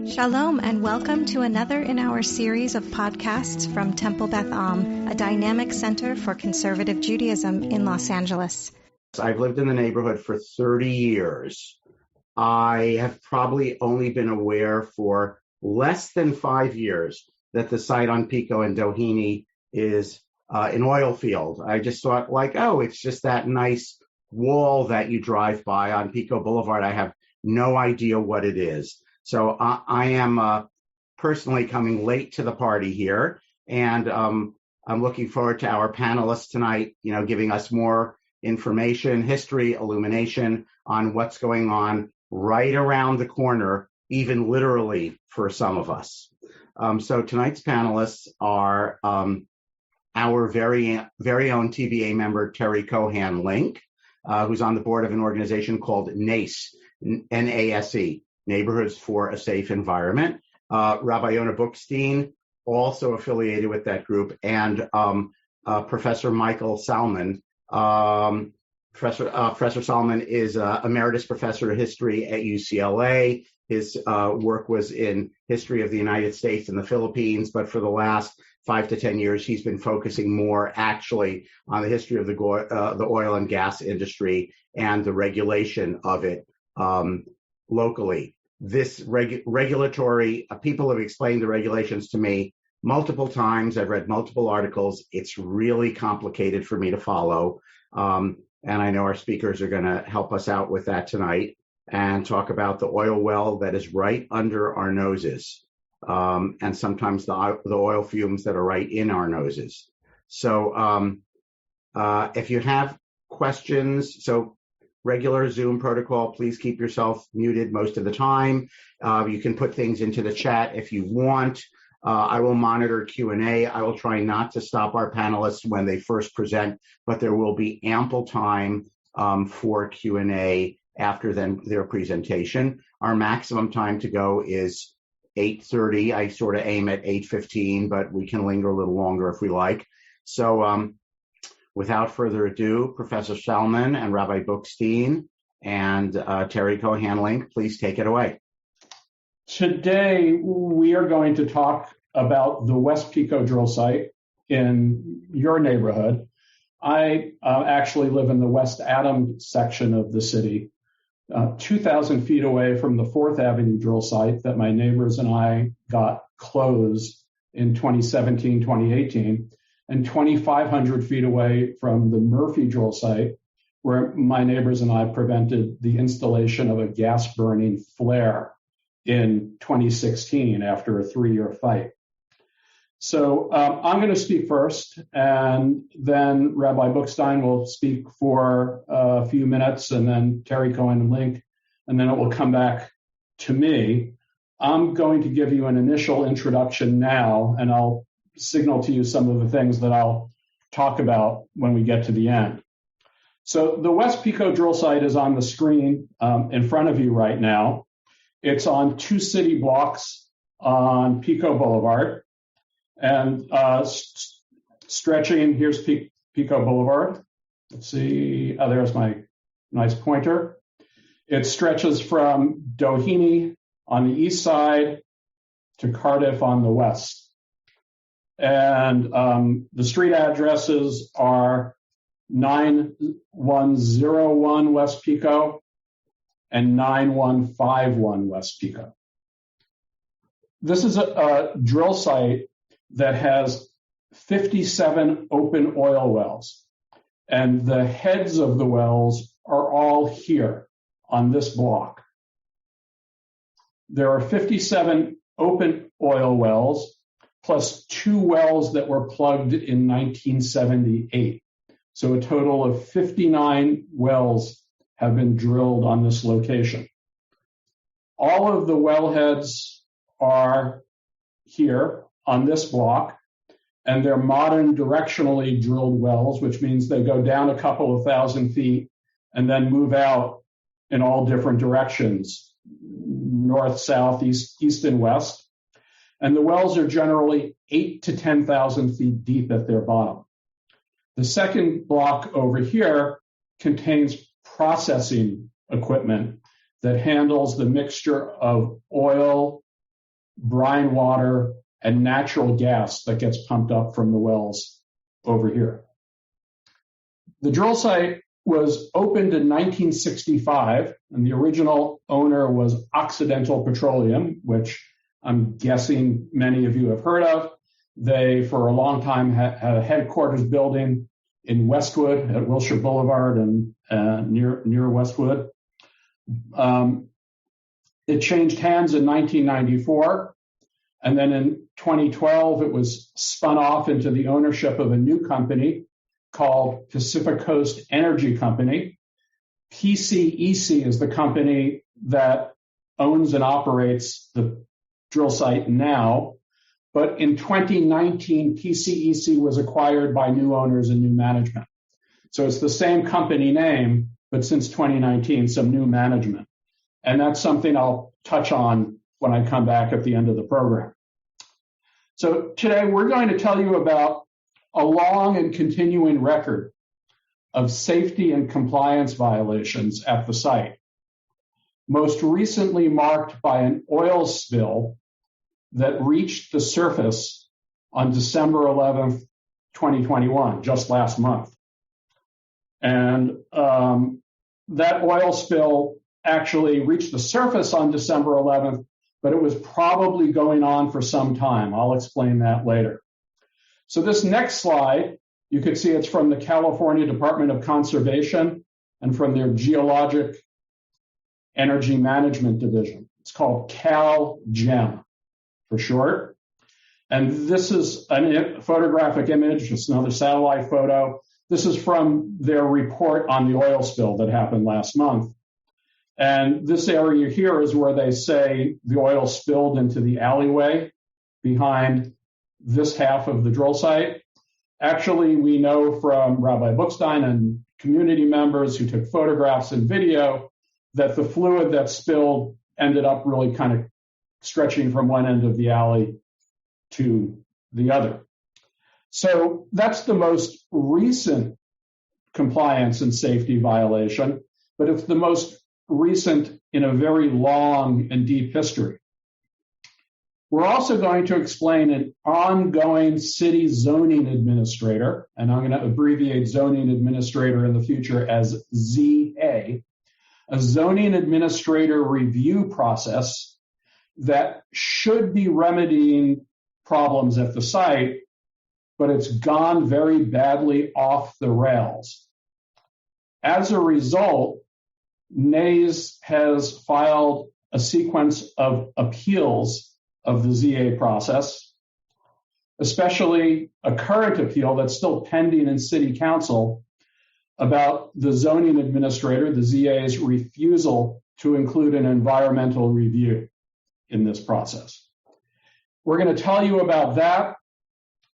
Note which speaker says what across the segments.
Speaker 1: Shalom and welcome to another in our series of podcasts from Temple Beth Am, a dynamic center for conservative Judaism in Los Angeles.
Speaker 2: I've lived in the neighborhood for 30 years. I have probably only been aware for less than 5 years that the site on Pico and Doheny is an oil field. I just thought it's just that nice wall that you drive by on Pico Boulevard. I have no idea what it is. So I am personally coming late to the party here, and I'm looking forward to our panelists tonight, giving us more information, history, illumination on what's going on right around the corner, even literally for some of us. So tonight's panelists are our very own TBA member, Teri Cohan Link, who's on the board of an organization called NASE, NASE, Neighborhoods for a Safe Environment. Rabbi Yonah Bookstein, also affiliated with that group, and Professor Michael Salman. Professor Salman is emeritus professor of history at UCLA. His work was in history of the United States and the Philippines, but for the last 5 to 10 years, he's been focusing more actually on the history of the oil and gas industry and the regulation of it locally. This regulatory, people have explained the regulations to me multiple times. I've read multiple articles. It's really complicated for me to follow. And I know our speakers are going to help us out with that tonight and talk about the oil well that is right under our noses. And sometimes the oil fumes that are right in our noses. So if you have questions, regular Zoom protocol, please keep yourself muted most of the time. You can put things into the chat if you want. I will monitor Q&A. I will try not to stop our panelists when they first present, but there will be ample time for Q&A after their presentation. Our maximum time to go is 8:30. I sort of aim at 8:15, but we can linger a little longer if we like. So without further ado, Professor Salman and Rabbi Bookstein and Teri Cohan Link, please take it away.
Speaker 3: Today, we are going to talk about the West Pico drill site in your neighborhood. I actually live in the West Adam section of the city, 2,000 feet away from the 4th Avenue drill site that my neighbors and I got closed in 2017, 2018. And 2,500 feet away from the Murphy drill site, where my neighbors and I prevented the installation of a gas burning flare in 2016 after a 3-year fight. So I'm going to speak first, and then Rabbi Bookstein will speak for a few minutes, and then Teri Cohan Link, and then it will come back to me. I'm going to give you an initial introduction now, and I'll signal to you some of the things that I'll talk about when we get to the end. So the West Pico drill site is on the screen in front of you right now. It's on 2 city blocks on Pico Boulevard. And stretching, here's Pico Boulevard. Let's see, there's my nice pointer. It stretches from Doheny on the east side to Cardiff on the west. And the street addresses are 9101 West Pico and 9151 West Pico. This is a drill site that has 57 open oil wells, and the heads of the wells are all here on this block. There are 57 open oil wells, plus 2 wells that were plugged in 1978. So a total of 59 wells have been drilled on this location. All of the wellheads are here on this block, and they're modern directionally drilled wells, which means they go down a couple of thousand feet and then move out in all different directions, north, south, east, and west. And the wells are generally 8,000 to 10,000 feet deep at their bottom. The second block over here contains processing equipment that handles the mixture of oil brine water, and natural gas that gets pumped up from the wells over here. The drill site was opened in 1965, and the original owner was Occidental Petroleum, which I'm guessing many of you have heard of. They, for a long time, had a headquarters building in Westwood at Wilshire Boulevard and near Westwood. It changed hands in 1994, and then in 2012, it was spun off into the ownership of a new company called Pacific Coast Energy Company. PCEC is the company that owns and operates the drill site now. But in 2019, PCEC was acquired by new owners and new management. So it's the same company name, but since 2019, some new management. And that's something I'll touch on when I come back at the end of the program. So today we're going to tell you about a long and continuing record of safety and compliance violations at the site, most recently marked by an oil spill that reached the surface on December 11th, 2021, just last month. And that oil spill actually reached the surface on December 11th, but it was probably going on for some time. I'll explain that later. So this next slide, you can see it's from the California Department of Conservation and from their Geologic Energy Management Division. It's called CalGEM for short. And this is a photographic image, just another satellite photo. This is from their report on the oil spill that happened last month. And this area here is where they say the oil spilled into the alleyway behind this half of the drill site. Actually, we know from Rabbi Bookstein and community members who took photographs and video that the fluid that spilled ended up really kind of stretching from one end of the alley to the other. So that's the most recent compliance and safety violation, but it's the most recent in a very long and deep history. We're also going to explain an ongoing city zoning administrator, and I'm going to abbreviate zoning administrator in the future as ZA, a zoning administrator review process that should be remedying problems at the site, but it's gone very badly off the rails. As a result, NASE has filed a sequence of appeals of the ZA process, especially a current appeal that's still pending in City Council about the zoning administrator, the ZA's refusal to include an environmental review in this process. We're going to tell you about that,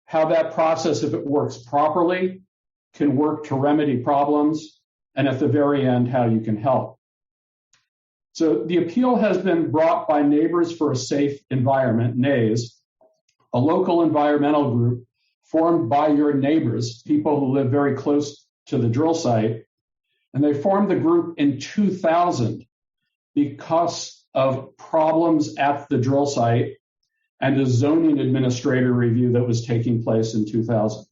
Speaker 3: how that process, if it works properly, can work to remedy problems, and at the very end, how you can help. So the appeal has been brought by Neighbors for a Safe Environment, NASE, a local environmental group formed by your neighbors, people who live very close to the drill site. And they formed the group in 2000 because of problems at the drill site and a zoning administrator review that was taking place in 2000.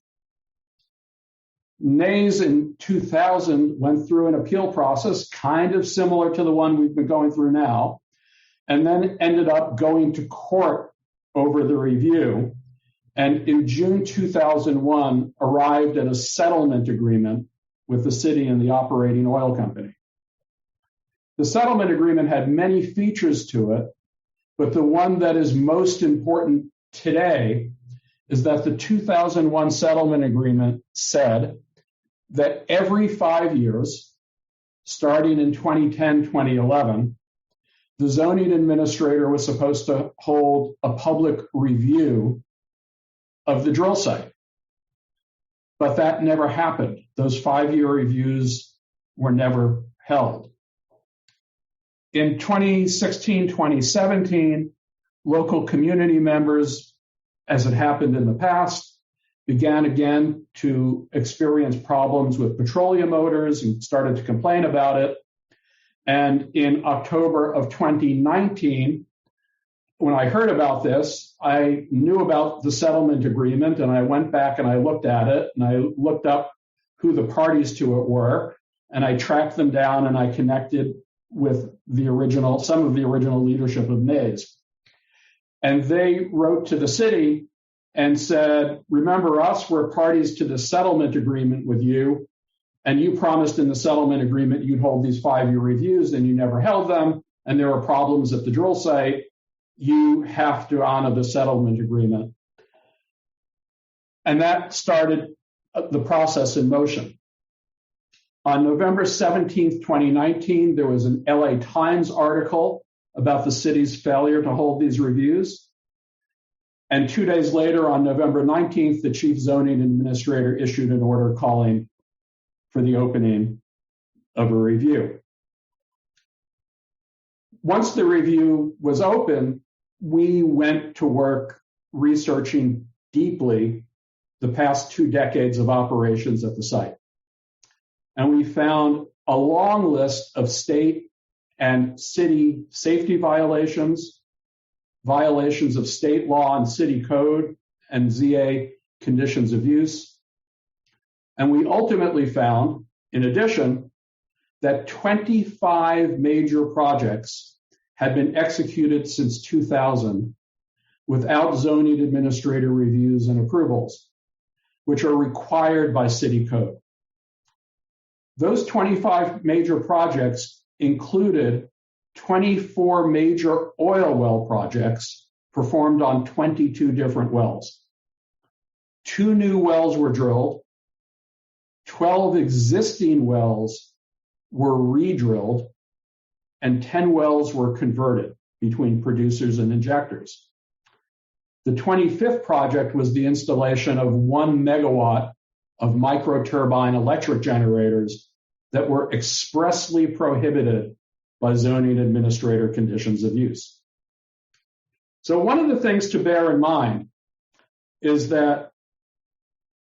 Speaker 3: NASE in 2000 went through an appeal process kind of similar to the one we've been going through now, and then ended up going to court over the review, and in June 2001 arrived at a settlement agreement with the city and the operating oil company. The settlement agreement had many features to it, but the one that is most important today is that the 2001 settlement agreement said that every 5 years, starting in 2010-2011, the zoning administrator was supposed to hold a public review of the drill site. But that never happened. Those 5-year reviews were never held. In 2016-2017, local community members, as it happened in the past, began again to experience problems with petroleum odors and started to complain about it. And in October of 2019, when I heard about this, I knew about the settlement agreement, and I went back and I looked at it, and I looked up who the parties to it were, and I tracked them down, and I connected with some of the original leadership of NASE. And they wrote to the city and said, remember us, we're parties to the settlement agreement with you, and you promised in the settlement agreement you'd hold these 5-year reviews, and you never held them, and there were problems at the drill site. You have to honor the settlement agreement. And that started the process in motion. On November 17th, 2019, there was an LA Times article about the city's failure to hold these reviews. And 2 days later, on November 19th, the chief zoning administrator issued an order calling for the opening of a review. Once the review was open, we went to work researching deeply the past 2 decades of operations at the site. And we found a long list of state and city safety violations, violations of state law and city code, and ZA conditions of use. And we ultimately found, in addition, that 25 major projects had been executed since 2000 without zoning administrator reviews and approvals, which are required by city code. Those 25 major projects included 24 major oil well projects performed on 22 different wells. 2 new wells were drilled, 12 existing wells were re-drilled, and 10 wells were converted between producers and injectors. The 25th project was the installation of 1 megawatt of microturbine electric generators that were expressly prohibited by zoning administrator conditions of use. So one of the things to bear in mind is that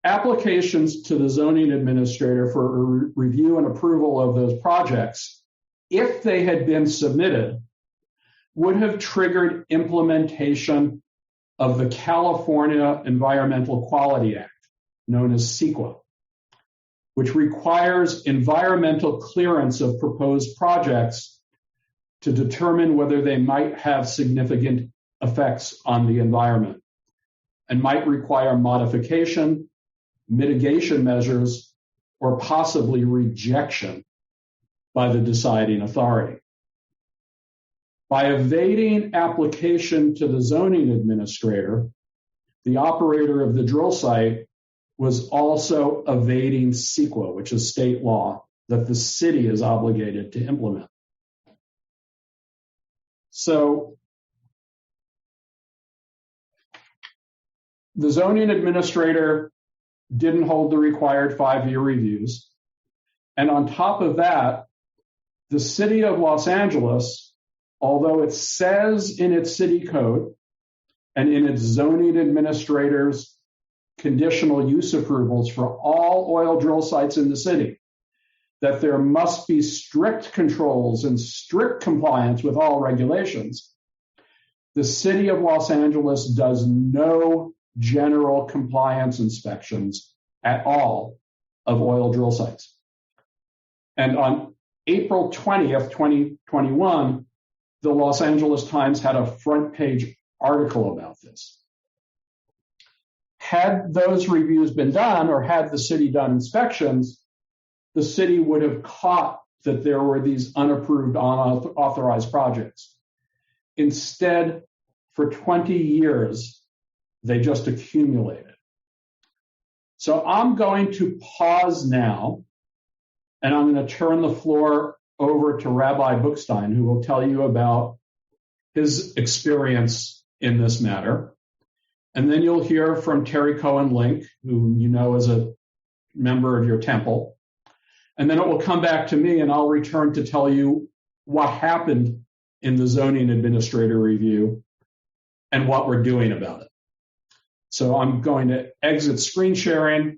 Speaker 3: applications to the zoning administrator for a review and approval of those projects, if they had been submitted, would have triggered implementation of the California Environmental Quality Act, known as CEQA, which requires environmental clearance of proposed projects to determine whether they might have significant effects on the environment and might require modification, mitigation measures, or possibly rejection by the deciding authority. By evading application to the zoning administrator, the operator of the drill site was also evading CEQA, which is state law that the city is obligated to implement. So the zoning administrator didn't hold the required 5-year reviews. And on top of that, the city of Los Angeles, although it says in its city code and in its zoning administrator's conditional use approvals for all oil drill sites in the city, that there must be strict controls and strict compliance with all regulations, the city of Los Angeles does no general compliance inspections at all of oil drill sites. And on April 20th, 2021, the Los Angeles Times had a front page article about this. Had those reviews been done, or had the city done inspections, the city would have caught that there were these unapproved, unauthorized projects. Instead, for 20 years, they just accumulated. So I'm going to pause now, and I'm going to turn the floor over to Rabbi Bookstein, who will tell you about his experience in this matter. And then you'll hear from Teri Cohan Link, who you know is a member of your temple. And then it will come back to me, and I'll return to tell you what happened in the zoning administrator review and what we're doing about it. So I'm going to exit screen sharing.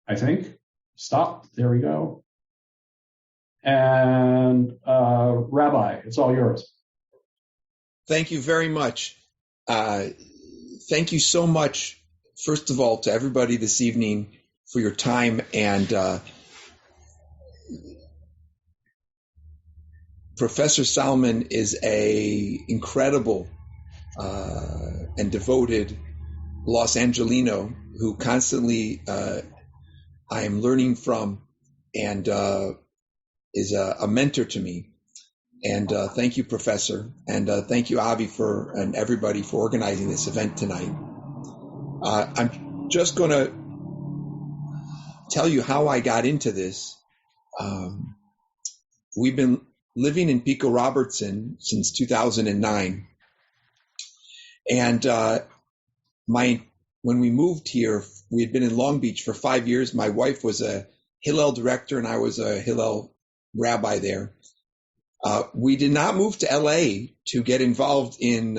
Speaker 3: I think. Stop. There we go. And Rabbi, it's all yours.
Speaker 4: Thank you very much. Thank you so much, first of all, to everybody this evening for your time. And Professor Salman is a incredible and devoted Los Angelino who constantly I am learning from and is a mentor to me. And thank you, Professor. And thank you, Avi, and everybody for organizing this event tonight. I'm just going to tell you how I got into this. We've been living in Pico Robertson since 2009. And when we moved here, we had been in Long Beach for 5 years. My wife was a Hillel director, and I was a Hillel rabbi there. We did not move to LA to get involved in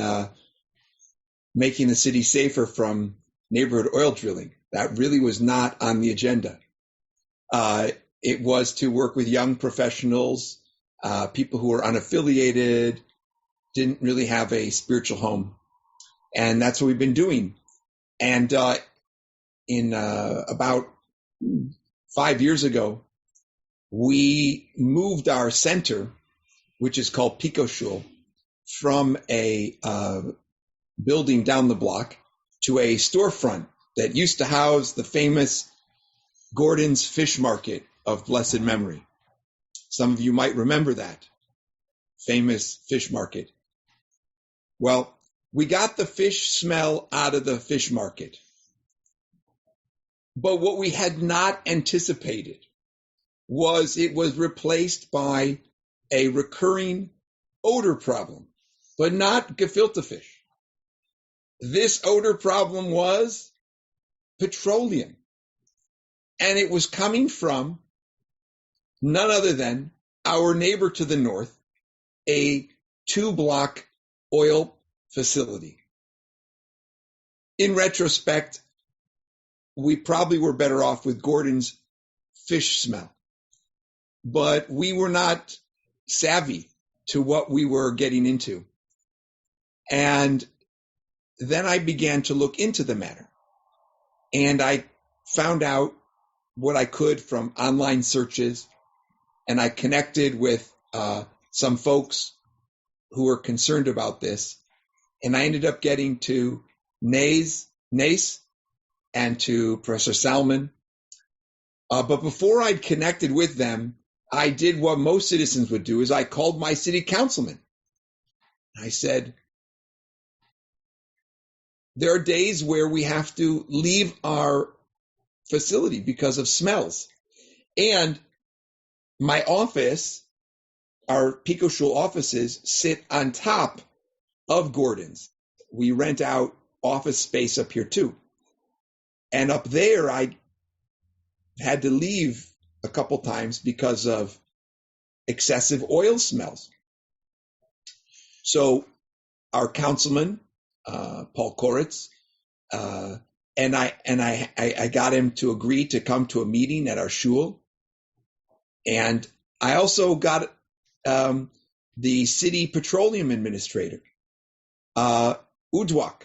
Speaker 4: making the city safer from neighborhood oil drilling. That really was not on the agenda. It was to work with young professionals, people who were unaffiliated, didn't really have a spiritual home. And that's what we've been doing. And in about 5 years ago, we moved our center, which is called Pico Shul, from a building down the block to a storefront that used to house the famous Gordon's Fish Market of blessed memory. Some of you might remember that famous fish market. Well, we got the fish smell out of the fish market. But what we had not anticipated was it was replaced by a recurring odor problem, but not gefilte fish. This odor problem was petroleum. And it was coming from none other than our neighbor to the north, a 2-block oil facility. In retrospect, we probably were better off with Gordon's fish smell, but we were not savvy to what we were getting into. And then I began to look into the matter, and I found out what I could from online searches, and I connected with some folks who were concerned about this, and I ended up getting to NASE and to Professor Salman. But before I'd connected with them, I did what most citizens would do, is I called my city councilman. I said, there are days where we have to leave our facility because of smells. And my office, our Pico Shul offices, sit on top of Gordon's. We rent out office space up here too. And up there, I had to leave a couple times because of excessive oil smells. So our councilman, Paul Koritz, and I got him to agree to come to a meeting at our shul. And I also got the city petroleum administrator, Udwak,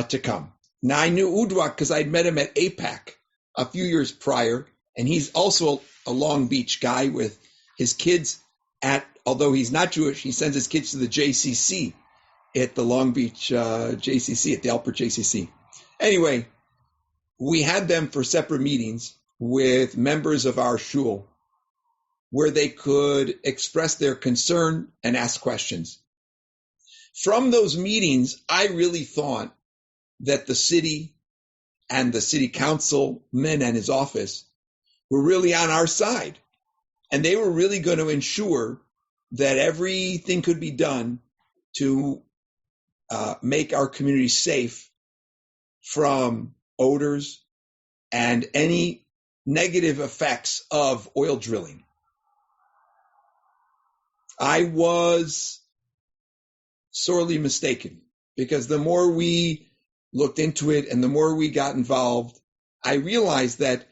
Speaker 4: to come. Now, I knew Udwak because I'd met him at APAC a few years prior, and he's also a Long Beach guy with his kids although he's not Jewish, he sends his kids to the JCC at the Long Beach JCC, at the Alpert JCC. Anyway, we had them for separate meetings with members of our shul where they could express their concern and ask questions. From those meetings, I really thought that the city and the city councilman and his office were really on our side. And they were really going to ensure that everything could be done to make our community safe from odors and any negative effects of oil drilling. I was sorely mistaken, because the more we looked into it and the more we got involved, I realized that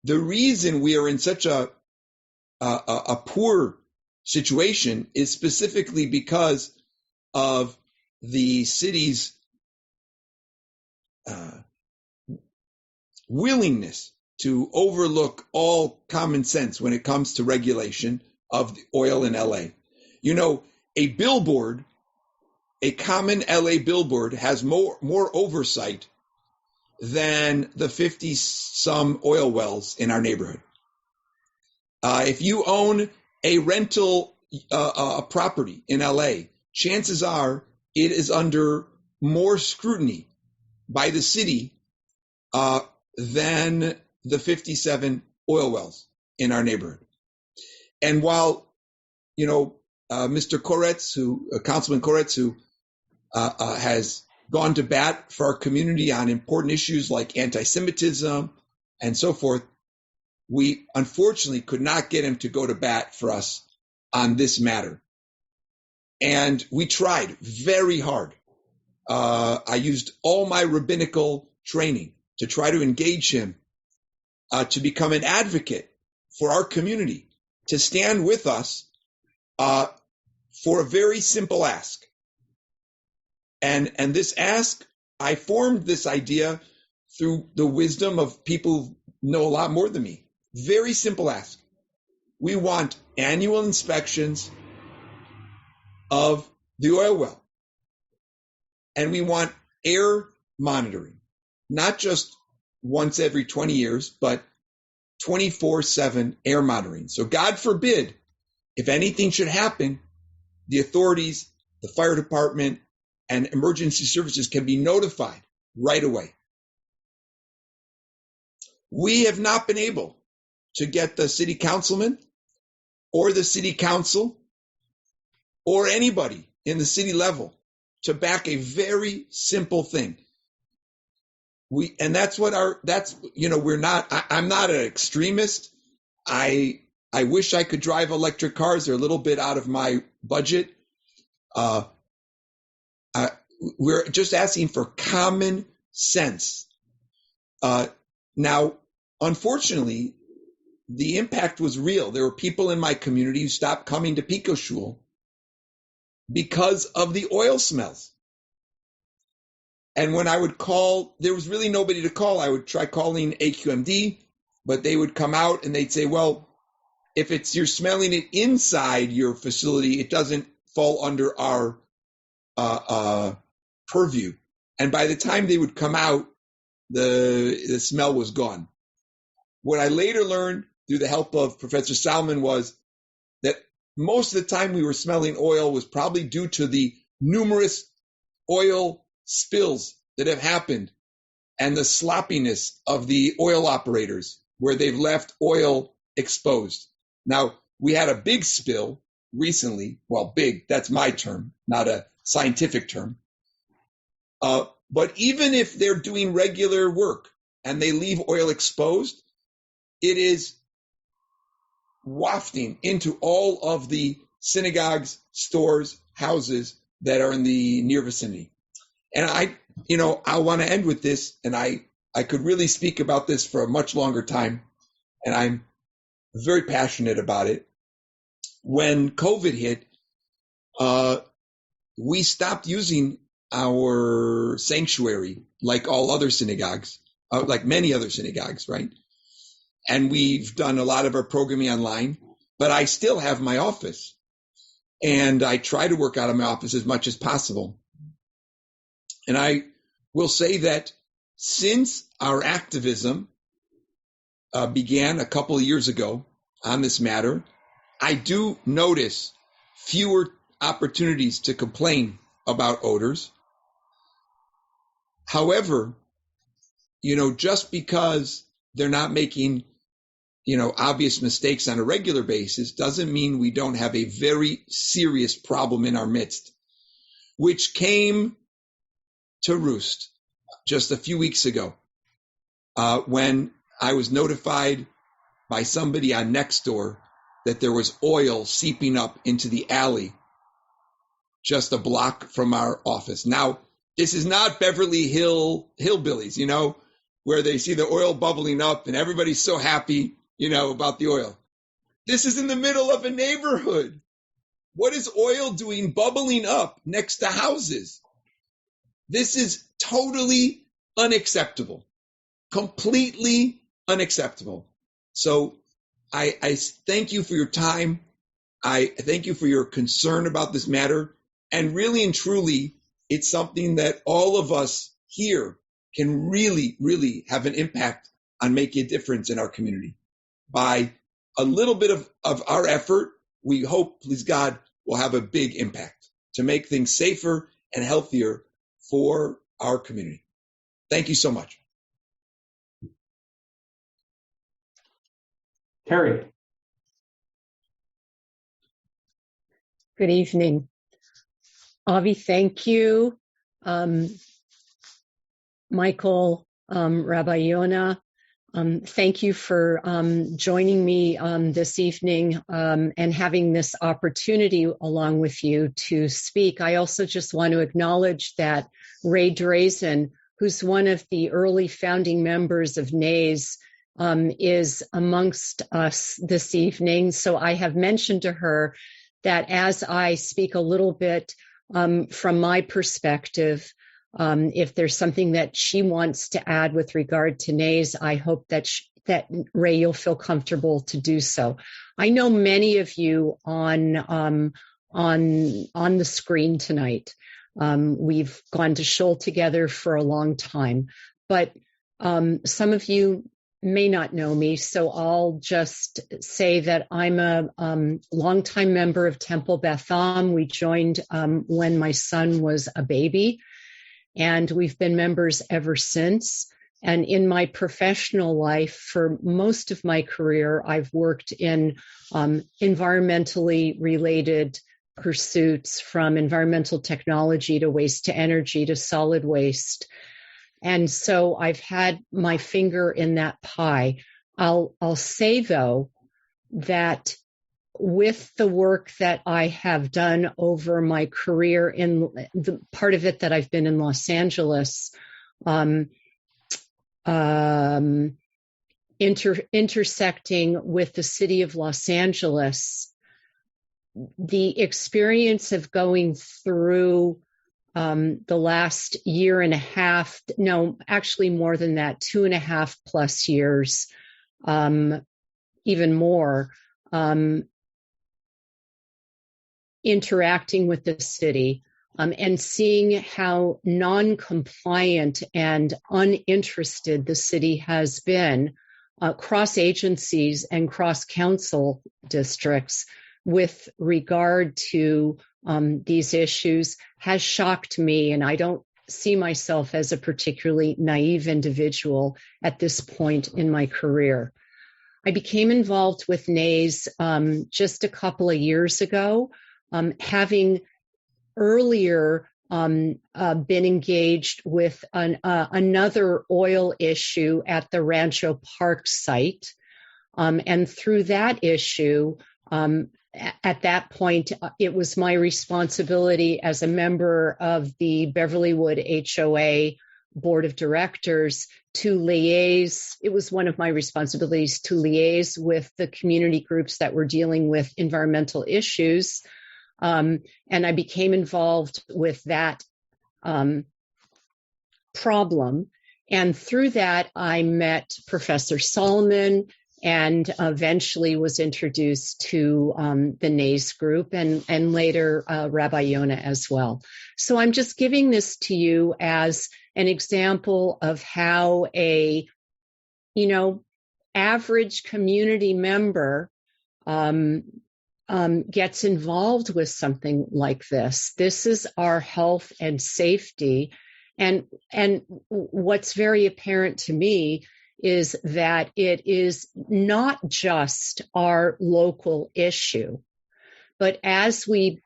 Speaker 4: the reason we are in such a poor situation is specifically because of the city's willingness to overlook all common sense when it comes to regulation of the oil in LA. You know, a billboard, a common LA billboard, has more oversight than the 50-some oil wells in our neighborhood. If you own a rental property in LA, chances are it is under more scrutiny by the city than the 57 oil wells in our neighborhood. And while, Mr. Koretz, Councilman Koretz, who has gone to bat for our community on important issues like anti-Semitism and so forth, we unfortunately could not get him to go to bat for us on this matter. And we tried very hard. I used all my rabbinical training to try to engage him to become an advocate for our community, to stand with us for a very simple ask. And this ask, I formed this idea through the wisdom of people who know a lot more than me. Very simple ask. We want annual inspections of the oil well. And we want air monitoring, not just once every 20 years, but 24/7 air monitoring. So God forbid, if anything should happen, the authorities, the fire department, and emergency services can be notified right away. We have not been able to get the city councilman or the city council or anybody in the city level to back a very simple thing. I'm not an extremist. I wish I could drive electric cars. They're a little bit out of my budget. We're just asking for common sense. Now, unfortunately, the impact was real. There were people in my community who stopped coming to Pico Shul because of the oil smells. And when I would call, there was really nobody to call. I would try calling AQMD, but they would come out and they'd say, well, if you're smelling it inside your facility, it doesn't fall under our purview. And by the time they would come out, the smell was gone. What I later learned through the help of Professor Salman was that most of the time we were smelling oil was probably due to the numerous oil spills that have happened and the sloppiness of the oil operators where they've left oil exposed. Now, we had a big spill recently. Well, big, that's my term, not a scientific term. But even if they're doing regular work and they leave oil exposed, it is wafting into all of the synagogues, stores, houses that are in the near vicinity. And I want to end with this, and I could really speak about this for a much longer time, and I'm very passionate about it. When COVID hit, we stopped using our sanctuary like all other synagogues, like many other synagogues, right? And we've done a lot of our programming online, but I still have my office. And I try to work out of my office as much as possible. And I will say that since our activism began a couple of years ago on this matter, I do notice fewer opportunities to complain about odors. However, just because they're not making, obvious mistakes on a regular basis doesn't mean we don't have a very serious problem in our midst, which came to roost just a few weeks ago when I was notified by somebody on Nextdoor that there was oil seeping up into the alley just a block from our office. Now, this is not Beverly Hillbillies, where they see the oil bubbling up and everybody's so happy, about the oil. This is in the middle of a neighborhood What is oil doing bubbling up next to houses? This is totally unacceptable, completely unacceptable. So I thank you for your time. I thank you for your concern about this matter. And really and truly, it's something that all of us here can really, really have an impact on making a difference in our community. By a little bit of our effort, we hope, please God, will have a big impact to make things safer and healthier for our community. Thank you so much.
Speaker 3: Teri.
Speaker 5: Good evening. Avi, thank you. Michael, Rabbi Yonah, thank you for joining me this evening and having this opportunity along with you to speak. I also just want to acknowledge that Ray Drazen, who's one of the early founding members of NASE, is amongst us this evening. So I have mentioned to her that as I speak a little bit from my perspective, if there's something that she wants to add with regard to NASE, I hope that Ray, you'll feel comfortable to do so. I know many of you on the screen tonight. We've gone to Shul together for a long time, but some of you may not know me, so I'll just say that I'm a longtime member of Temple Beth Am. We joined when my son was a baby, and we've been members ever since. And in my professional life, for most of my career, I've worked in environmentally related pursuits, from environmental technology to waste to energy to solid waste. And so I've had my finger in that pie. I'll say, though, that with the work that I have done over my career, in the part of it that I've been in Los Angeles, intersecting with the city of Los Angeles, the experience of going through the last year and a half, no, actually more than that, 2.5+ years, even more, interacting with the city and seeing how non-compliant and uninterested the city has been across agencies and cross-council districts with regard to these issues has shocked me, and I don't see myself as a particularly naive individual at this point in my career. I became involved with NASE just a couple of years ago, having earlier been engaged with another oil issue at the Rancho Park site. And through that issue, at that point, it was my responsibility as a member of the Beverlywood HOA Board of Directors to liaise. It was one of my responsibilities to liaise with the community groups that were dealing with environmental issues. And I became involved with that problem. And through that, I met Professor Salman and eventually was introduced to the NASE group and later Rabbi Yonah as well. So I'm just giving this to you as an example of how a, average community member gets involved with something like this. This is our health and safety. And what's very apparent to me is that it is not just our local issue, but as we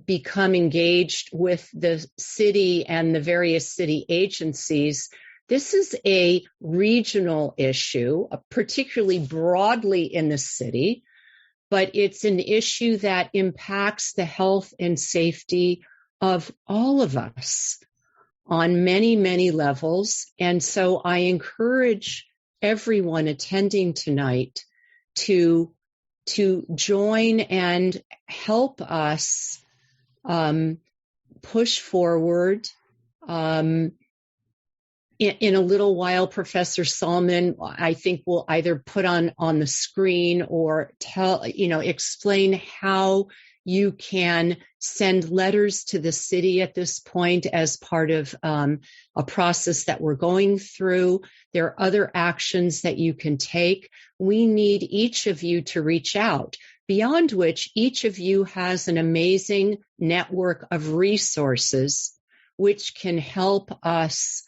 Speaker 5: become engaged with the city and the various city agencies, this is a regional issue, particularly broadly in the city, but it's an issue that impacts the health and safety of all of us on many, many levels. And so I encourage everyone attending tonight to to join and help us push forward. In a little while, Professor Salman, I think, will either put on the screen or explain how you can send letters to the city at this point as part of a process that we're going through. There are other actions that you can take. We need each of you to reach out, beyond which each of you has an amazing network of resources which can help us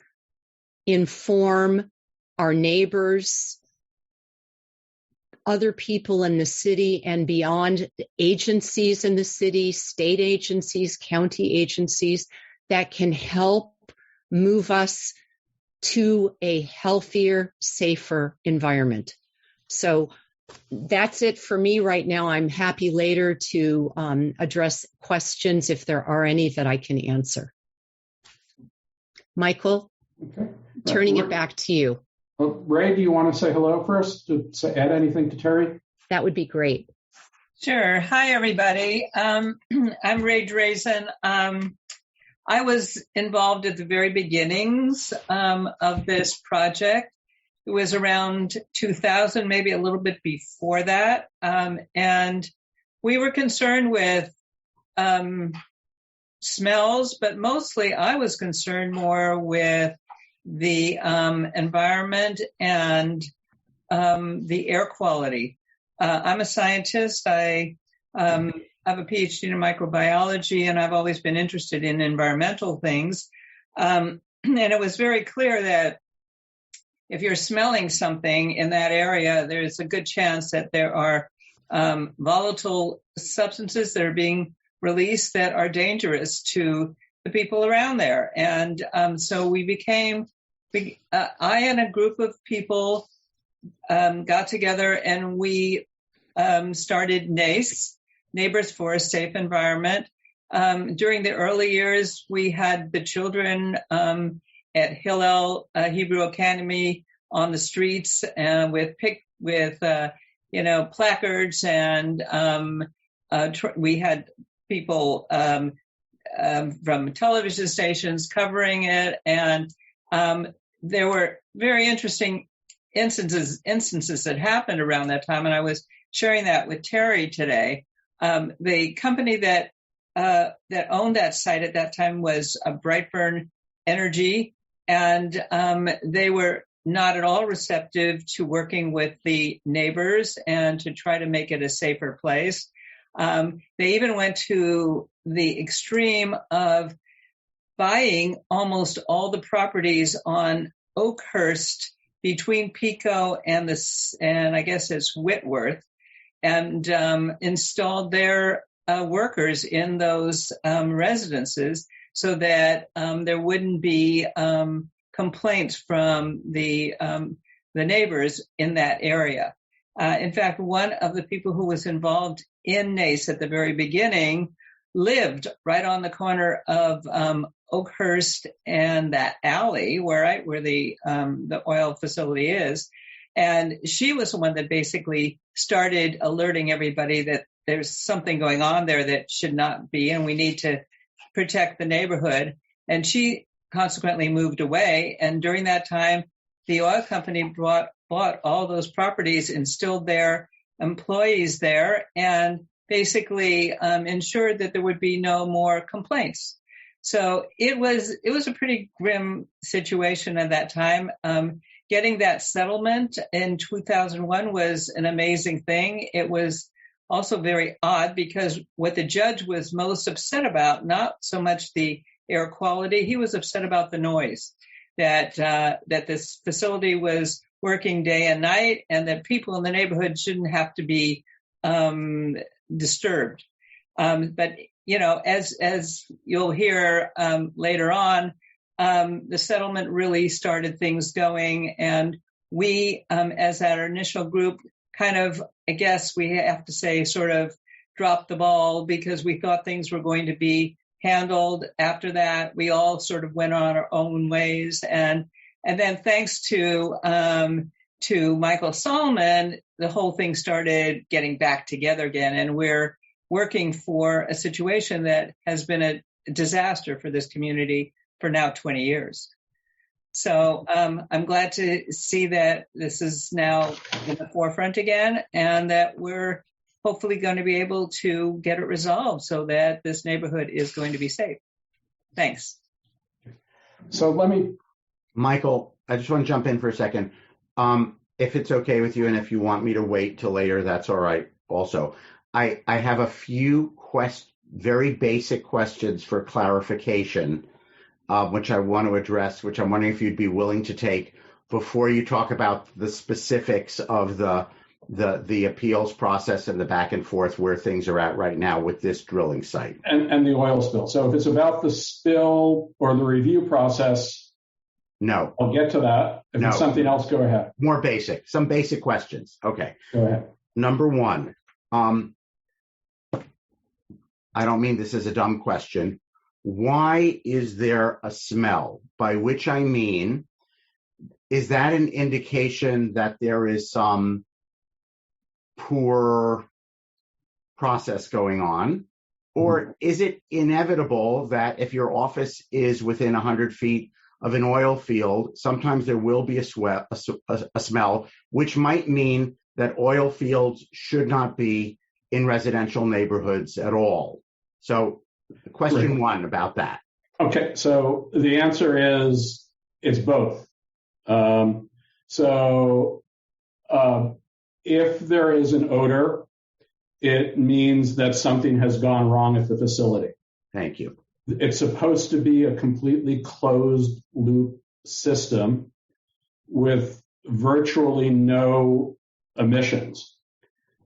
Speaker 5: inform our neighbors, other people in the city and beyond, agencies in the city, state agencies, county agencies that can help move us to a healthier, safer environment. So that's it for me right now. I'm happy later to address questions if there are any that I can answer. Michael,
Speaker 3: okay.
Speaker 5: Turning it back to you.
Speaker 3: Ray, do you want to say hello first to add anything to Teri?
Speaker 5: That would be great.
Speaker 6: Sure. Hi, everybody. I'm Ray Drazen. I was involved at the very beginnings of this project. It was around 2000, maybe a little bit before that. And we were concerned with smells, but mostly I was concerned more with the environment and the air quality. I'm a scientist. I have a PhD in microbiology, and I've always been interested in environmental things. And it was very clear that if you're smelling something in that area, there's a good chance that there are volatile substances that are being released that are dangerous to the people around there. And so we became, I and a group of people got together and we started NASE, Neighbors for a Safe Environment. During the early years, we had the children at Hillel Hebrew Academy on the streets with placards, and we had people from television stations covering it, and there were very interesting instances that happened around that time, and I was sharing that with Teri today. The company that owned that site at that time was Brightburn Energy, and they were not at all receptive to working with the neighbors and to try to make it a safer place. They even went to the extreme of buying almost all the properties on Oakhurst between Pico and I guess it's Whitworth, and installed their workers in those residences so that there wouldn't be complaints from the neighbors in that area. In fact, one of the people who was involved in NASE at the very beginning lived right on the corner of Oakhurst and that alley where the oil facility is. And she was the one that basically started alerting everybody that there's something going on there that should not be, and we need to protect the neighborhood. And she consequently moved away. And during that time, the oil company bought all those properties, instilled their employees there, and basically ensured that there would be no more complaints. So it was a pretty grim situation at that time. Getting that settlement in 2001 was an amazing thing. It was also very odd because what the judge was most upset about, not so much the air quality, he was upset about the noise, that this facility was working day and night and that people in the neighborhood shouldn't have to be disturbed. But, as you'll hear later on, the settlement really started things going, and we, as our initial group, kind of, I guess we have to say, sort of dropped the ball because we thought things were going to be handled. After that, we all sort of went on our own ways, and then thanks to to Michael Salman, the whole thing started getting back together again. And we're working for a situation that has been a disaster for this community for now 20 years. So I'm glad to see that this is now in the forefront again, and that we're hopefully going to be able to get it resolved so that this neighborhood is going to be safe. Thanks.
Speaker 3: So
Speaker 2: Michael, I just want to jump in for a second. If it's okay with you, and if you want me to wait till later, that's all right also. I have a few very basic questions for clarification, which I want to address, which I'm wondering if you'd be willing to take before you talk about the specifics of the appeals process and the back and forth where things are at right now with this drilling site.
Speaker 3: And the oil spill. So if it's about the spill or the review process,
Speaker 2: no.
Speaker 3: I'll get to that. If it's something else, go ahead.
Speaker 2: More basic. Some basic questions. Okay.
Speaker 3: Go ahead.
Speaker 2: Number one, I don't mean this as a dumb question. Why is there a smell? By which I mean, is that an indication that there is some poor process going on? Or is it inevitable that if your office is within 100 feet of an oil field, sometimes there will be a smell, which might mean that oil fields should not be in residential neighborhoods at all? So question one about that.
Speaker 3: Okay, so the answer is it's both. If there is an odor, it means that something has gone wrong at the facility.
Speaker 2: Thank you.
Speaker 3: It's supposed to be a completely closed loop system with virtually no emissions.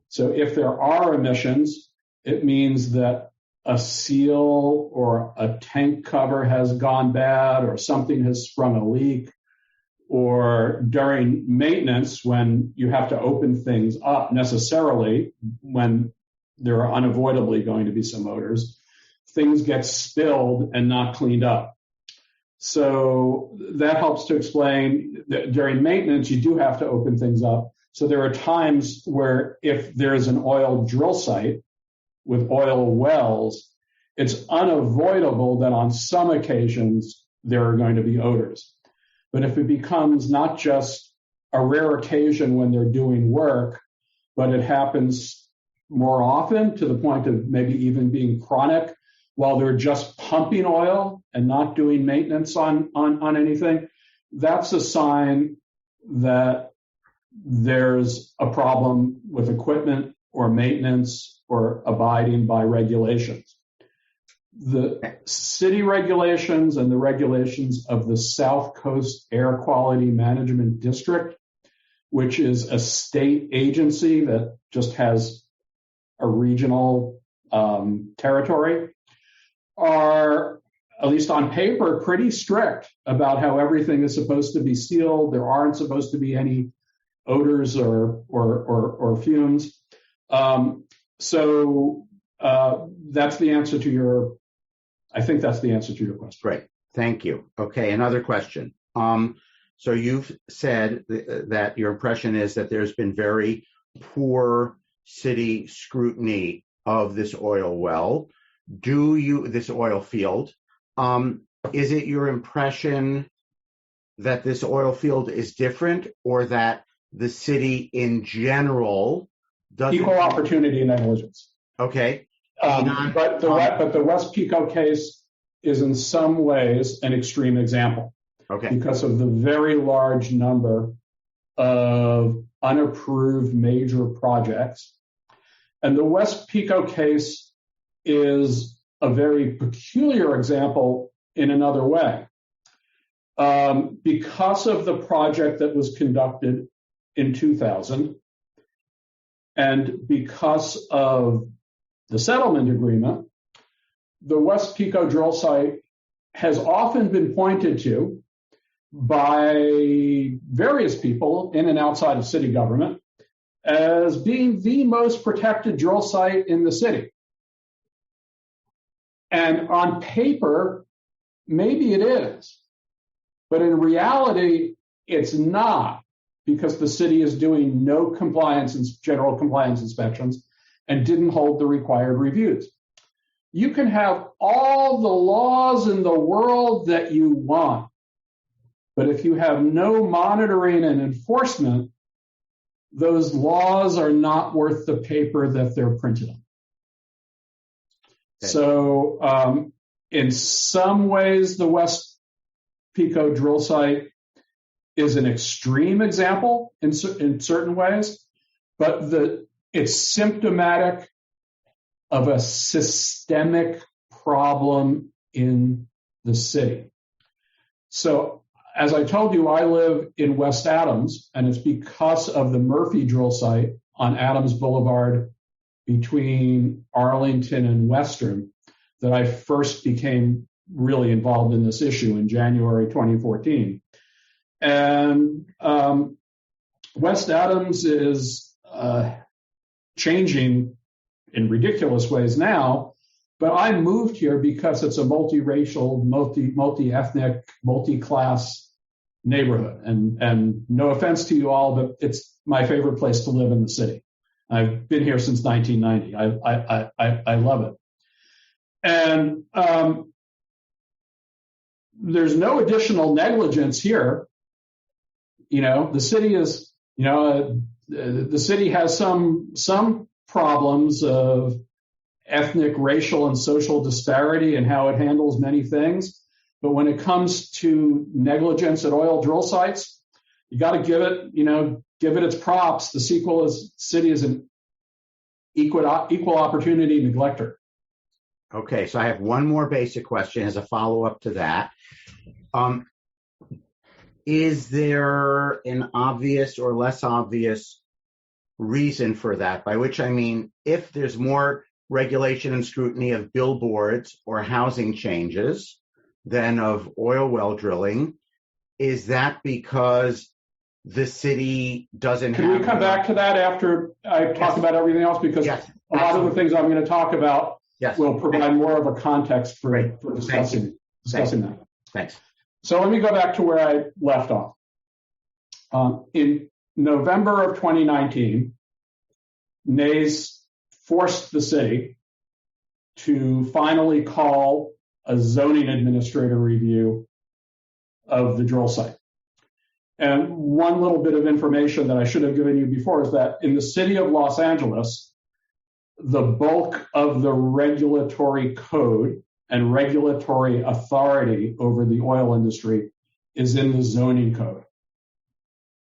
Speaker 3: So if there are emissions, it means that a seal or a tank cover has gone bad, or something has sprung a leak, or during maintenance when you have to open things up necessarily, when there are unavoidably going to be some odors, things get spilled and not cleaned up. So that helps to explain that during maintenance, you do have to open things up. So there are times where if there's an oil drill site with oil wells, it's unavoidable that on some occasions there are going to be odors. But if it becomes not just a rare occasion when they're doing work, but it happens more often to the point of maybe even being chronic while they're just pumping oil and not doing maintenance on anything, that's a sign that there's a problem with equipment or maintenance or abiding by regulations. The city regulations and the regulations of the South Coast Air Quality Management District, which is a state agency that just has a regional territory, are, at least on paper, pretty strict about how everything is supposed to be sealed. There aren't supposed to be any odors or fumes. That's the answer to your, I think that's the answer to your question.
Speaker 2: Great. Thank you. Okay, another question. So you've said that your impression is that there's been very poor city scrutiny of this oil well. This oil field, is it your impression that this oil field is different, or that the city in general doesn't?
Speaker 3: Equal opportunity negligence.
Speaker 2: Okay.
Speaker 3: But the West Pico case is in some ways an extreme example.
Speaker 2: Okay.
Speaker 3: Because of the very large number of unapproved major projects. And the West Pico case is a very peculiar example in another way. Because of the project that was conducted in 2000, and because of the settlement agreement, the West Pico drill site has often been pointed to by various people in and outside of city government as being the most protected drill site in the city. And on paper, maybe it is, but in reality, it's not, because the city is doing no general compliance inspections and didn't hold the required reviews. You can have all the laws in the world that you want, but if you have no monitoring and enforcement, those laws are not worth the paper that they're printed on. Okay. So in some ways, the West Pico drill site is an extreme example in certain ways, but it's symptomatic of a systemic problem in the city. So as I told you, I live in West Adams, and it's because of the Murphy drill site on Adams Boulevard between Arlington and Western that I first became really involved in this issue in January 2014. And West Adams is changing in ridiculous ways now, but I moved here because it's a multiracial, multi-ethnic, multi-class neighborhood. And no offense to you all, but it's my favorite place to live in the city. I've been here since 1990. I love it. And there's no additional negligence here. The city is, the city has some problems of ethnic, racial, and social disparity and how it handles many things. But when it comes to negligence at oil drill sites, you got to give it its props. The city is an equal opportunity neglector.
Speaker 2: Okay, so I have one more basic question as a follow-up to that. Is there an obvious or less obvious reason for that? By which I mean, if there's more regulation and scrutiny of billboards or housing changes than of oil well drilling, is that because the city doesn't have...
Speaker 3: Can we come back to that after I talk about everything else? Because a lot of the things I'm going to talk about will provide more of a context for discussing that.
Speaker 2: Thanks.
Speaker 3: So let me go back to where I left off. In November of 2019, NASE forced the city to finally call a zoning administrator review of the drill site. And one little bit of information that I should have given you before is that in the city of Los Angeles, the bulk of the regulatory code and regulatory authority over the oil industry is in the zoning code.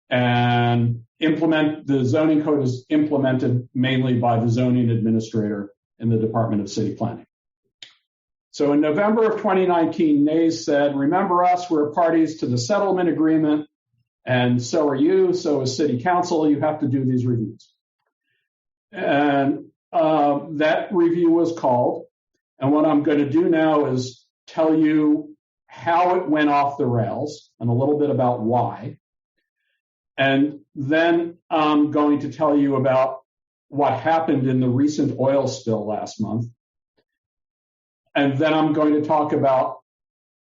Speaker 3: And the zoning code is implemented mainly by the zoning administrator in the Department of City Planning. So in November of 2019, NASE said, remember us, we're parties to the settlement agreement, and so are you, so is City Council, you have to do these reviews. And that review was called. And what I'm going to do now is tell you how it went off the rails and a little bit about why. And then I'm going to tell you about what happened in the recent oil spill last month. And then I'm going to talk about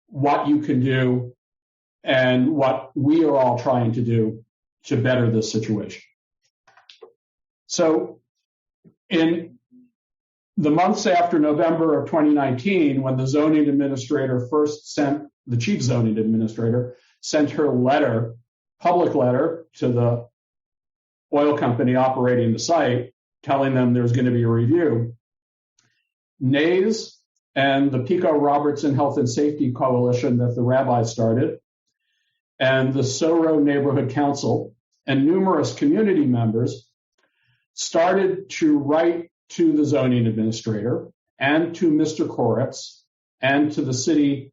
Speaker 3: what you can do and what we are all trying to do to better this situation. So in the months after November of 2019, when the zoning administrator the chief zoning administrator sent her public letter to the oil company operating the site, telling them there's going to be a review, NASE and the Pico Robertson Health and Safety Coalition that the rabbi started, and the Soro Neighborhood Council, and numerous community members started to write to the zoning administrator and to Mr. Koretz and to the city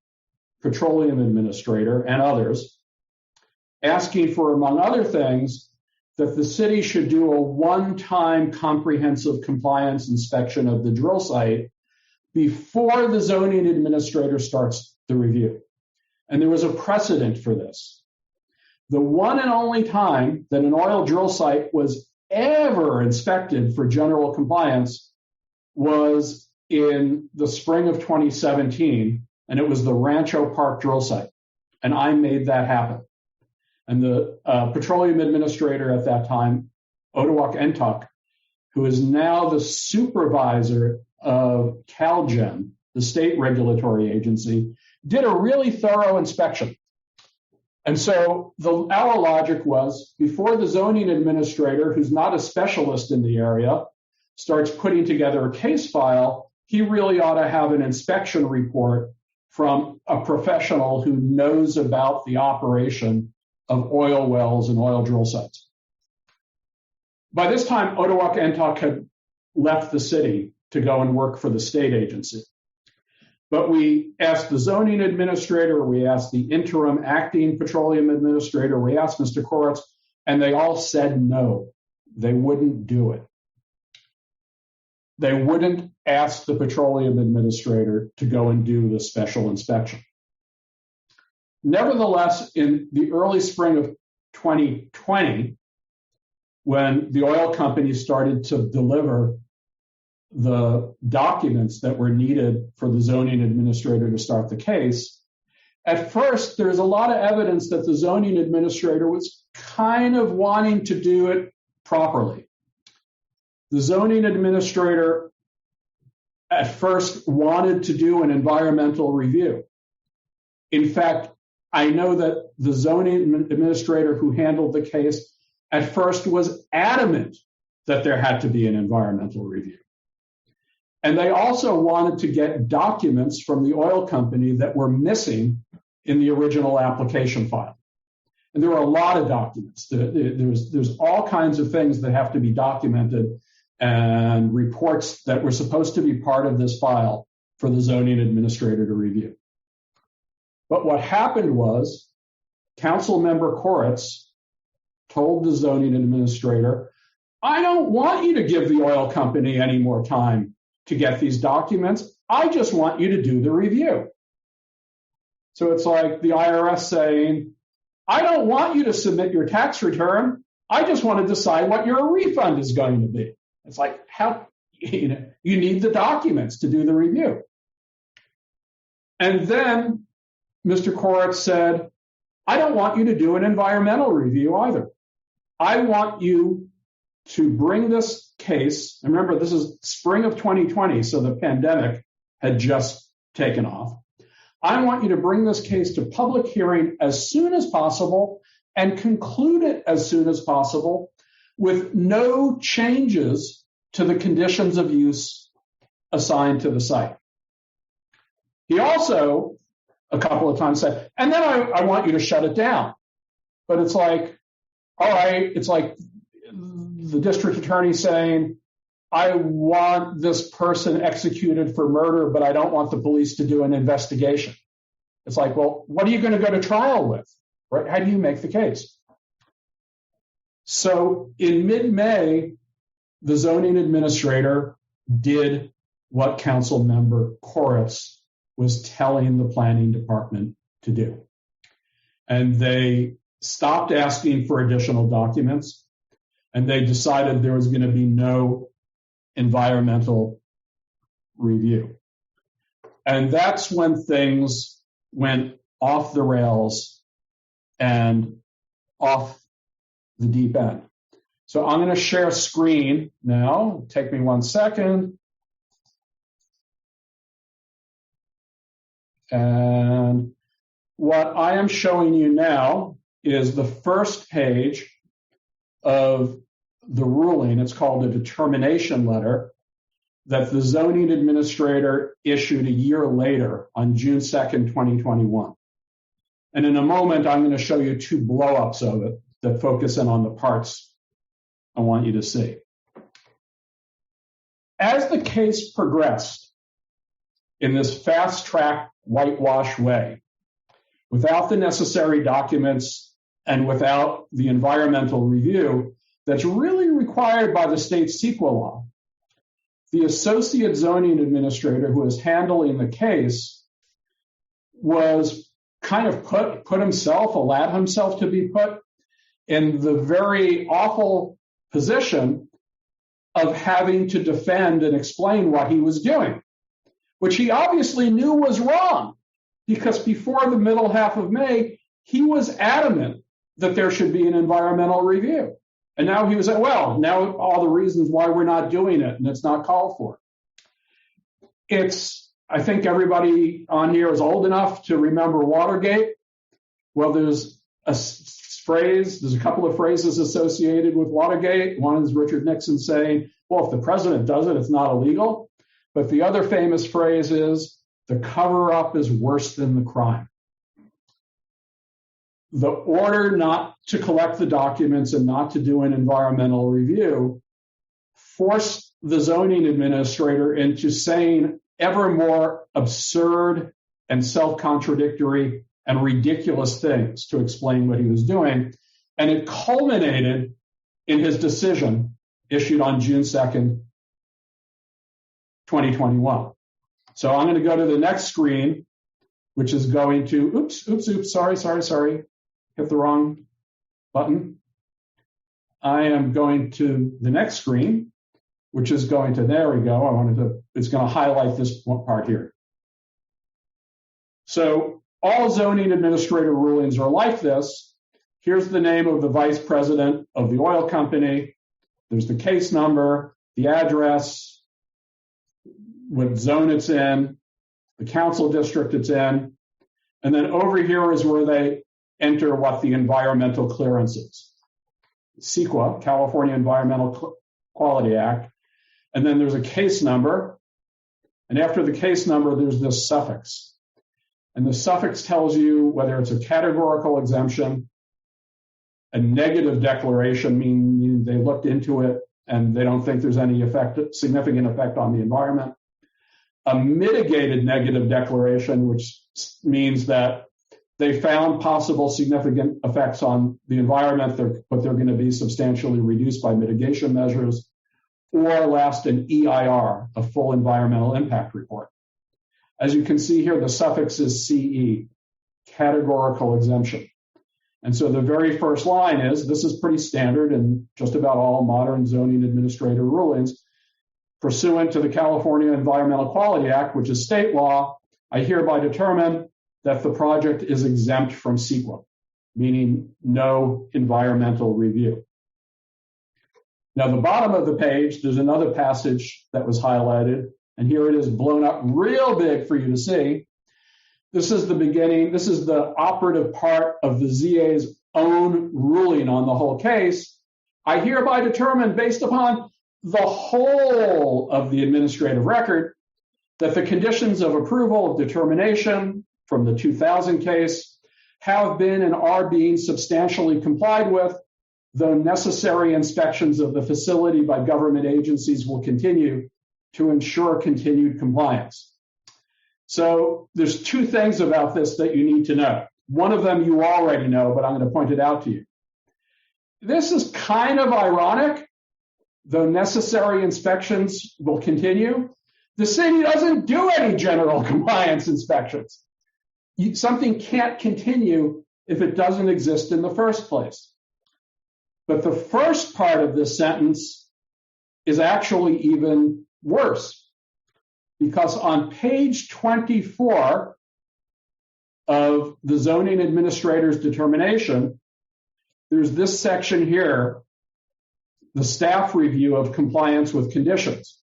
Speaker 3: petroleum administrator and others, asking for, among other things, that the city should do a one-time comprehensive compliance inspection of the drill site before the zoning administrator starts the review. And there was a precedent for this. The one and only time that an oil drill site was ever inspected for general compliance was in the spring of 2017, and it was the Rancho Park drill site. And I made that happen. And the petroleum administrator at that time, Odawak Entuk, who is now the supervisor of CalGEM, the state regulatory agency, did a really thorough inspection. And so our logic was, before the zoning administrator, who's not a specialist in the area, starts putting together a case file, he really ought to have an inspection report from a professional who knows about the operation of oil wells and oil drill sites. By this time, Odawak Entuk had left the city to go and work for the state agency. But we asked the zoning administrator, we asked the interim acting petroleum administrator, we asked Mr. Koretz, and they all said no. They wouldn't do it. They wouldn't ask the petroleum administrator to go and do the special inspection. Nevertheless, in the early spring of 2020, when the oil companies started to deliver the documents that were needed for the zoning administrator to start the case, at first there's a lot of evidence that the zoning administrator was kind of wanting to do it properly. The zoning administrator at first wanted to do an environmental review. In fact, I know that the zoning administrator who handled the case at first was adamant that there had to be an environmental review. And they also wanted to get documents from the oil company that were missing in the original application file. And there were a lot of documents. There's all kinds of things that have to be documented and reports that were supposed to be part of this file for the zoning administrator to review. But what happened was Council Member Koretz told the zoning administrator, I don't want you to give the oil company any more time to get these documents. I just want you to do the review. So it's like the IRS saying, I don't want you to submit your tax return. I just want to decide what your refund is going to be. It's like, how, you need the documents to do the review. And then Mr. Koretz said, I don't want you to do an environmental review either. I want you to bring this case. And remember, this is spring of 2020, so the pandemic had just taken off. I want you to bring this case to public hearing as soon as possible and conclude it as soon as possible with no changes to the conditions of use assigned to the site. He also, a couple of times, said, and then I want you to shut it down. But it's like, all right, it's like the district attorney saying, I want this person executed for murder, but I don't want the police to do an investigation. It's like, well, what are you going to go to trial with? Right? How do you make the case? So in mid-May, the zoning administrator did what Council Member Koretz was telling the planning department to do. And they stopped asking for additional documents, and they decided there was going to be no environmental review. And that's when things went off the rails and off the deep end. So I'm going to share a screen now. Take me 1 second. And what I am showing you now is the first page of the ruling. It's called a determination letter that the zoning administrator issued a year later on June 2nd, 2021. And in a moment, I'm going to show you two blow-ups of it that focus in on the parts I want you to see. As the case progressed in this fast-track whitewash way, without the necessary documents and without the environmental review that's really required by the state CEQA law, the associate zoning administrator who was handling the case was kind of allowed himself to be put in the very awful position of having to defend and explain what he was doing, which he obviously knew was wrong, because before the middle half of May, he was adamant that there should be an environmental review. And now he was like, well, now all the reasons why we're not doing it and it's not called for. I think everybody on here is old enough to remember Watergate. Well, there's a couple of phrases associated with Watergate. One is Richard Nixon saying, well, if the president does it, it's not illegal. But the other famous phrase is, the cover-up is worse than the crime. The order not to collect the documents and not to do an environmental review forced the zoning administrator into saying ever more absurd and self-contradictory and ridiculous things to explain what he was doing. And it culminated in his decision issued on June 2nd, 2021. So I'm going to go to the next screen, which is going to, sorry. Hit the wrong button. I am going to the next screen, which is going to, there we go. It's going to highlight this one part here. So all zoning administrator rulings are like this. Here's the name of the vice president of the oil company. There's the case number, the address, what zone it's in, the council district it's in. And then over here is where they enter what the environmental clearance is. CEQA, California Environmental Quality Act. And then there's a case number. And after the case number, there's this suffix. And the suffix tells you whether it's a categorical exemption, a negative declaration, meaning they looked into it and they don't think there's any significant effect on the environment, a mitigated negative declaration, which means that they found possible significant effects on the environment, but they're going to be substantially reduced by mitigation measures, or last, an EIR, a full environmental impact report. As you can see here, the suffix is CE, categorical exemption. And so the very first line is, this is pretty standard in just about all modern zoning administrator rulings, pursuant to the California Environmental Quality Act, which is state law, I hereby determine that the project is exempt from CEQA, meaning no environmental review. Now, the bottom of the page, there's another passage that was highlighted, and here it is blown up real big for you to see. This is the beginning. This is the operative part of the ZA's own ruling on the whole case. I hereby determine, based upon the whole of the administrative record, that the conditions of approval of determination from the 2000 case have been and are being substantially complied with, though necessary inspections of the facility by government agencies will continue to ensure continued compliance. So there's two things about this that you need to know. One of them you already know, but I'm going to point it out to you. This is kind of ironic, though necessary inspections will continue. The city doesn't do any general compliance inspections. Something can't continue if it doesn't exist in the first place. But the first part of this sentence is actually even worse, because on page 24 of the zoning administrator's determination, there's this section here, the staff review of compliance with conditions.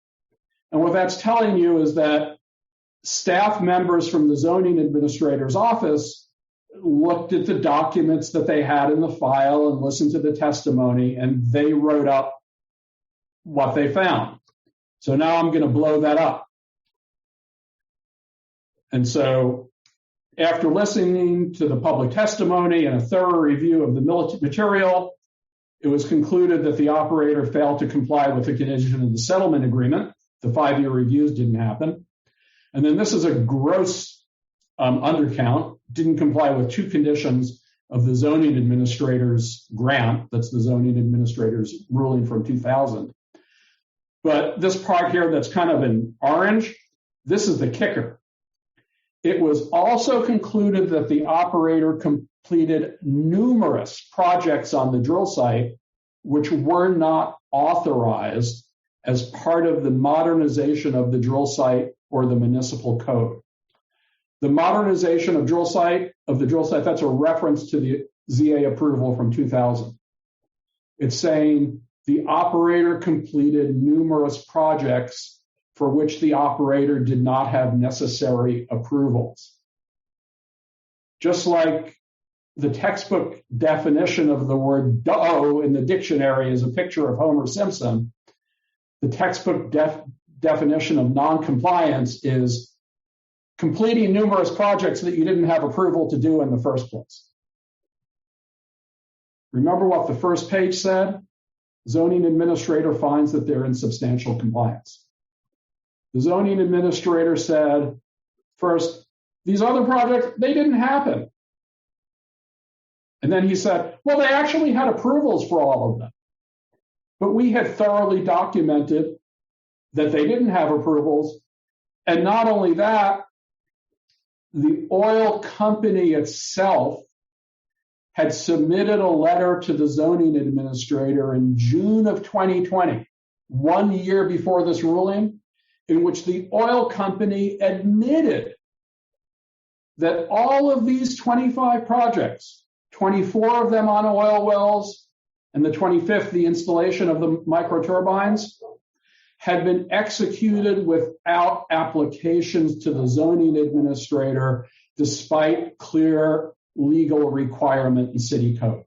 Speaker 3: And what that's telling you is that staff members from the zoning administrator's office looked at the documents that they had in the file and listened to the testimony, and they wrote up what they found. So now I'm going to blow that up. And so after listening to the public testimony and a thorough review of the material, it was concluded that the operator failed to comply with the condition of the settlement agreement. The 5-year reviews didn't happen. And then this is a gross undercount, didn't comply with two conditions of the zoning administrator's grant. That's the zoning administrator's ruling from 2000. But this part here that's kind of in orange, this is the kicker. It was also concluded that the operator completed numerous projects on the drill site which were not authorized as part of the modernization of the drill site or the municipal code. The modernization of the drill site, that's a reference to the ZA approval from 2000. It's saying the operator completed numerous projects for which the operator did not have necessary approvals. Just like the textbook definition of the word "dough" in the dictionary is a picture of Homer Simpson, the textbook definition of noncompliance is completing numerous projects that you didn't have approval to do in the first place. Remember what the first page said? Zoning administrator finds that they're in substantial compliance. The zoning administrator said, first, these other projects, they didn't happen. And then he said, well, they actually had approvals for all of them. But we had thoroughly documented that they didn't have approvals. And not only that, the oil company itself had submitted a letter to the zoning administrator in June of 2020, 1 year before this ruling, in which the oil company admitted that all of these 25 projects, 24 of them on oil wells, and the 25th, the installation of the microturbines, had been executed without applications to the zoning administrator, despite clear legal requirement in city code.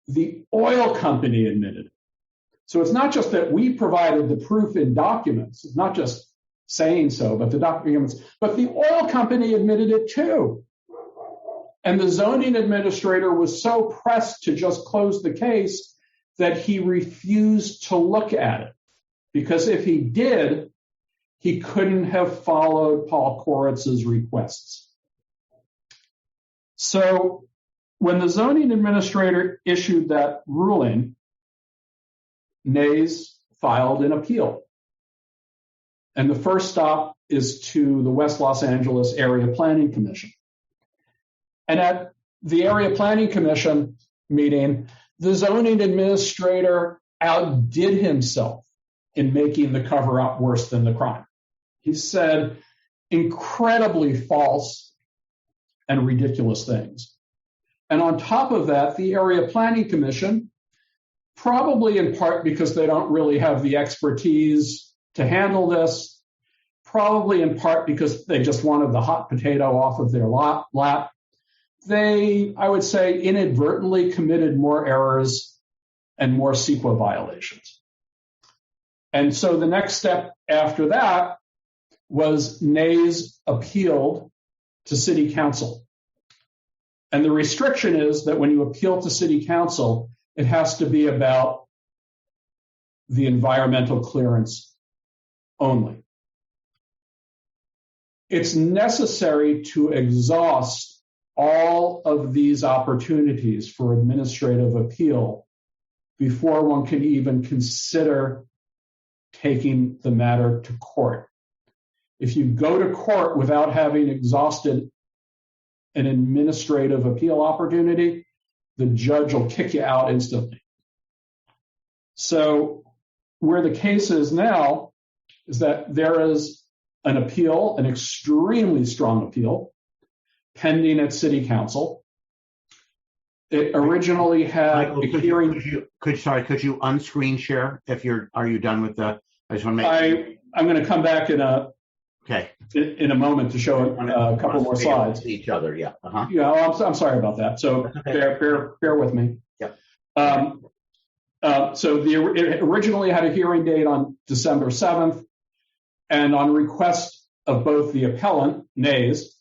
Speaker 3: The oil company admitted it. So it's not just that we provided the proof in documents, it's not just saying so, but the documents, but the oil company admitted it too. And the zoning administrator was so pressed to just close the case that he refused to look at it. Because if he did, he couldn't have followed Paul Koritz's requests. So when the zoning administrator issued that ruling, NASE filed an appeal. And the first stop is to the West Los Angeles Area Planning Commission. And at the Area Planning Commission meeting, the zoning administrator outdid himself in making the cover-up worse than the crime. He said incredibly false and ridiculous things. And on top of that, the Area Planning Commission, probably in part because they don't really have the expertise to handle this, probably in part because they just wanted the hot potato off of their lap, they, I would say, inadvertently committed more errors and more CEQA violations. And so the next step after that was NASE appealed to City Council. And the restriction is that when you appeal to City Council, it has to be about the environmental clearance only. It's necessary to exhaust all of these opportunities for administrative appeal before one can even consider taking the matter to court. If you go to court without having exhausted an administrative appeal opportunity, the judge will kick you out instantly. So where the case is now is that there is an appeal, an extremely strong appeal, pending at City Council. It originally had
Speaker 2: Michael,
Speaker 3: a hearing.
Speaker 2: Could you unscreen share are you done with the, I just want to make
Speaker 3: I'm going to come back in a moment to show a couple more slides.
Speaker 2: Each other, yeah. Uh-huh.
Speaker 3: Yeah, I'm sorry about that. So bear with me.
Speaker 2: Yep.
Speaker 3: So it originally had a hearing date on December 7th, and on request of both the appellant, NASE,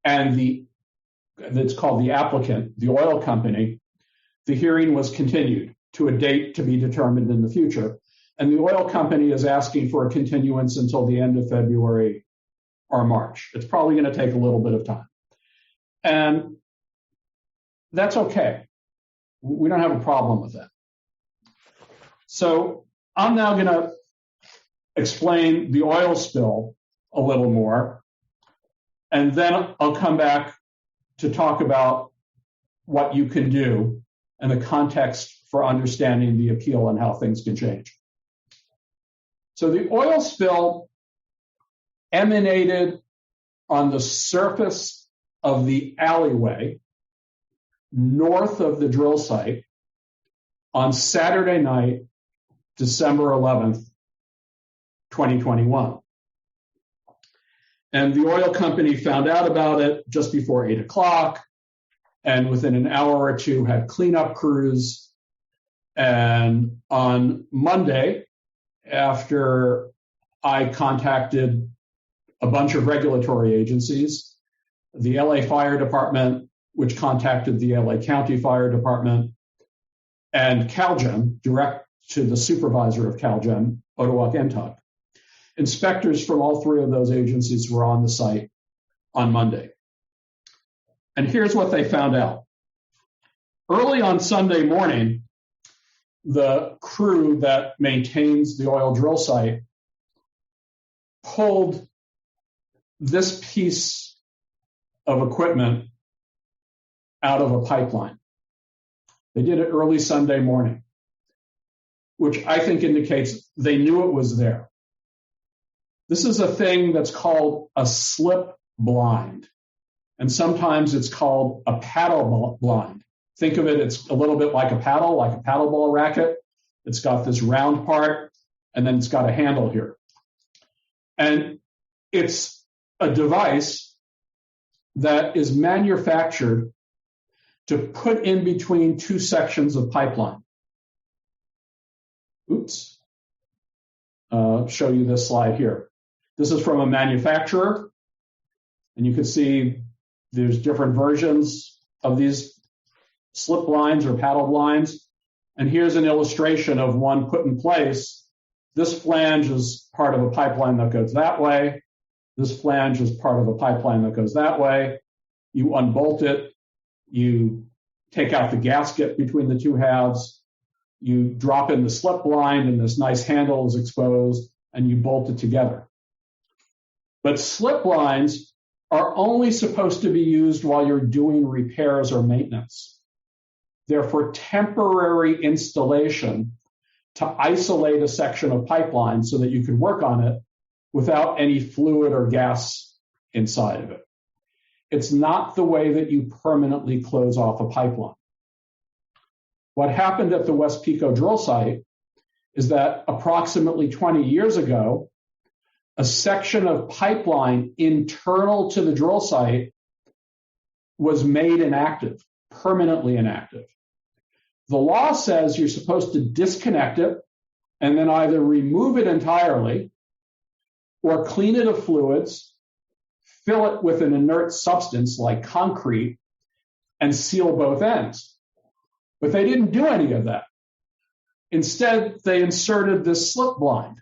Speaker 3: and that's called the applicant, the oil company, the hearing was continued to a date to be determined in the future. And the oil company is asking for a continuance until the end of February or March. It's probably going to take a little bit of time. And that's okay. We don't have a problem with that. So I'm now going to explain the oil spill a little more, and then I'll come back to talk about what you can do and the context for understanding the appeal and how things can change. So the oil spill emanated on the surface of the alleyway north of the drill site on Saturday night, December 11th, 2021. And the oil company found out about it just before 8 o'clock, and within an hour or two had cleanup crews. And on Monday, after I contacted a bunch of regulatory agencies, the LA Fire Department, which contacted the LA County Fire Department, and CalGEM, direct to the supervisor of CalGEM, Ottawa Gentag. Inspectors from all three of those agencies were on the site on Monday. And here's what they found out. Early on Sunday morning, the crew that maintains the oil drill site pulled this piece of equipment out of a pipeline. They did it early Sunday morning, which I think indicates they knew it was there. This is a thing that's called a slip blind, and sometimes it's called a paddle blind. Think of it, it's a little bit like a paddleball racket. It's got this round part, and then it's got a handle here. And it's a device that is manufactured to put in between two sections of pipeline. Oops. Show you this slide here. This is from a manufacturer, and you can see there's different versions of these slip blinds or paddle blinds. And here's an illustration of one put in place. This flange is part of a pipeline that goes that way. This flange is part of a pipeline that goes that way. You unbolt it. You take out the gasket between the two halves. You drop in the slip blind, and this nice handle is exposed, and you bolt it together. But slip blinds are only supposed to be used while you're doing repairs or maintenance. They're for temporary installation to isolate a section of pipeline so that you can work on it without any fluid or gas inside of it. It's not the way that you permanently close off a pipeline. What happened at the West Pico drill site is that approximately 20 years ago, a section of pipeline internal to the drill site was made inactive, permanently inactive. The law says you're supposed to disconnect it and then either remove it entirely or clean it of fluids, fill it with an inert substance like concrete, and seal both ends. But they didn't do any of that. Instead, they inserted this slip blind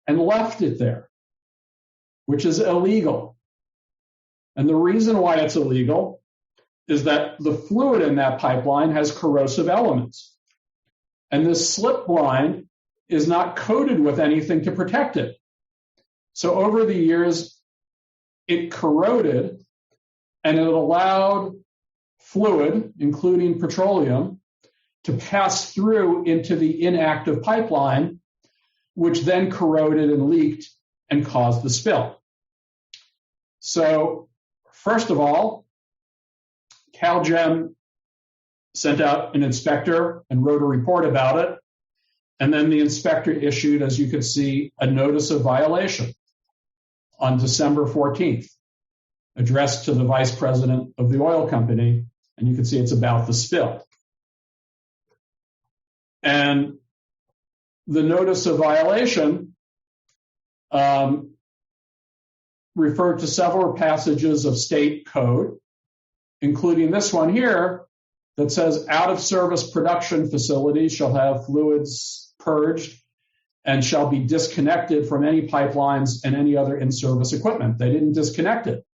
Speaker 3: and left it there, which is illegal. And the reason why it's illegal is that the fluid in that pipeline has corrosive elements. And this slip blind is not coated with anything to protect it. So over the years, it corroded, and it allowed fluid, including petroleum, to pass through into the inactive pipeline, which then corroded and leaked and caused the spill. So, first of all, CalGEM sent out an inspector and wrote a report about it. And then the inspector issued, as you can see, a notice of violation on December 14th, addressed to the vice president of the oil company. And you can see it's about the spill. And the notice of violation referred to several passages of state code, including this one here that says out-of-service production facilities shall have fluids purged and shall be disconnected from any pipelines and any other in-service equipment. They didn't disconnect it.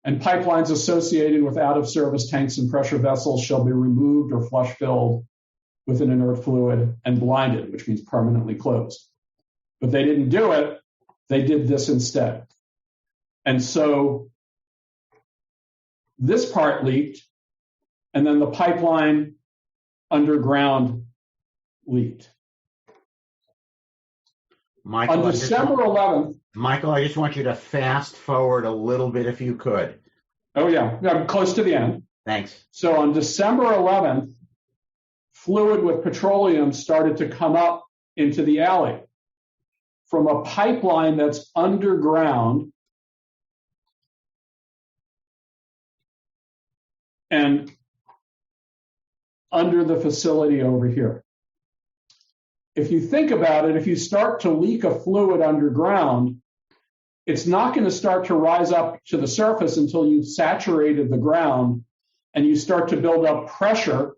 Speaker 3: And pipelines associated with out-of-service tanks and pressure vessels shall be removed or flush-filled with an inert fluid and blinded, which means permanently closed. But they didn't do it. They did this instead. And so this part leaked, and then the pipeline underground leaked.
Speaker 2: Michael,
Speaker 3: On December 11th.
Speaker 2: Michael, I just want you to fast forward a little bit if you could.
Speaker 3: Oh, yeah. I'm close to the end.
Speaker 2: Thanks.
Speaker 3: So on December 11th, fluid with petroleum started to come up into the alley from a pipeline that's underground and under the facility over here. If you think about it, if you start to leak a fluid underground, it's not going to start to rise up to the surface until you've saturated the ground and you start to build up pressure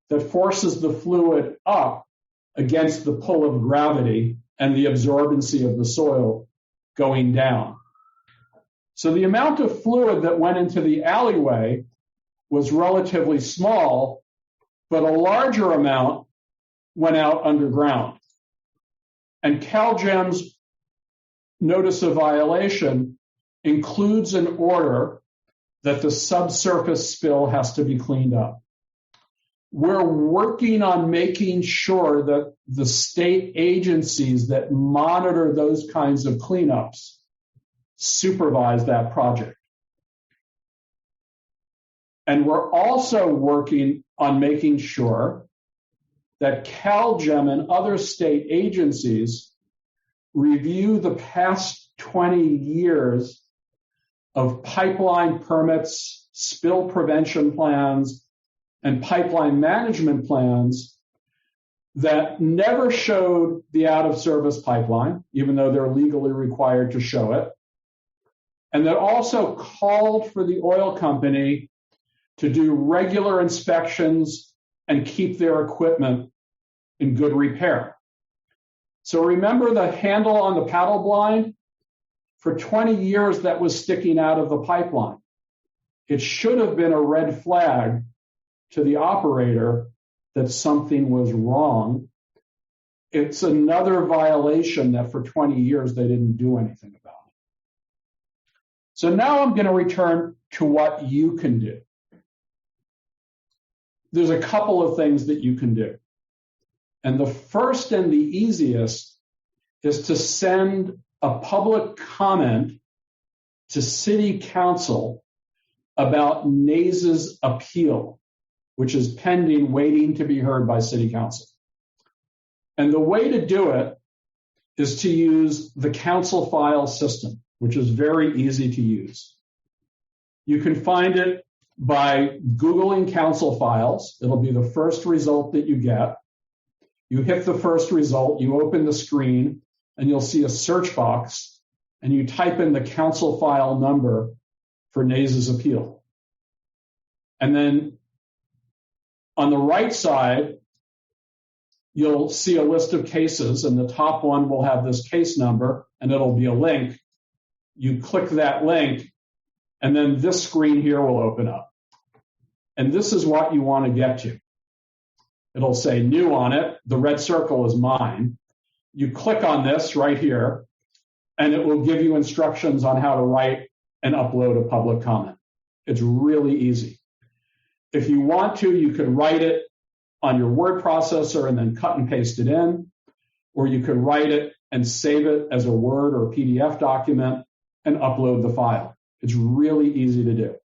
Speaker 3: that forces the fluid up against the pull of gravity and the absorbency of the soil going down. So the amount of fluid that went into the alleyway was relatively small, but a larger amount went out underground. And CalGEM's notice of violation includes an order that the subsurface spill has to be cleaned up. We're working on making sure that the state agencies that monitor those kinds of cleanups supervise that project. And we're also working on making sure that CalGEM and other state agencies review the past 20 years of pipeline permits, spill prevention plans, and pipeline management plans that never showed the out-of-service pipeline, even though they're legally required to show it, and that also called for the oil company to do regular inspections and keep their equipment in good repair. So remember the handle on the paddle blind? For 20 years, that was sticking out of the pipeline. It should have been a red flag to the operator that something was wrong. It's another violation that for 20 years they didn't do anything about it. So now I'm going to return to what you can do. There's a couple of things that you can do. And the first and the easiest is to send a public comment to City Council about NASE's appeal, which is pending, waiting to be heard by City Council. And the way to do it is to use the council file system, which is very easy to use. You can find it by Googling council files. It'll be the first result that you get. You hit the first result, you open the screen, and you'll see a search box, and you type in the council file number for NASE's appeal. And then on the right side, you'll see a list of cases, and the top one will have this case number, and it'll be a link. You click that link, and then this screen here will open up. And this is what you want to get to. It'll say new on it. The red circle is mine. You click on this right here, and it will give you instructions on how to write and upload a public comment. It's really easy. If you want to, you could write it on your word processor and then cut and paste it in, or you could write it and save it as a Word or PDF document and upload the file. It's really easy to do.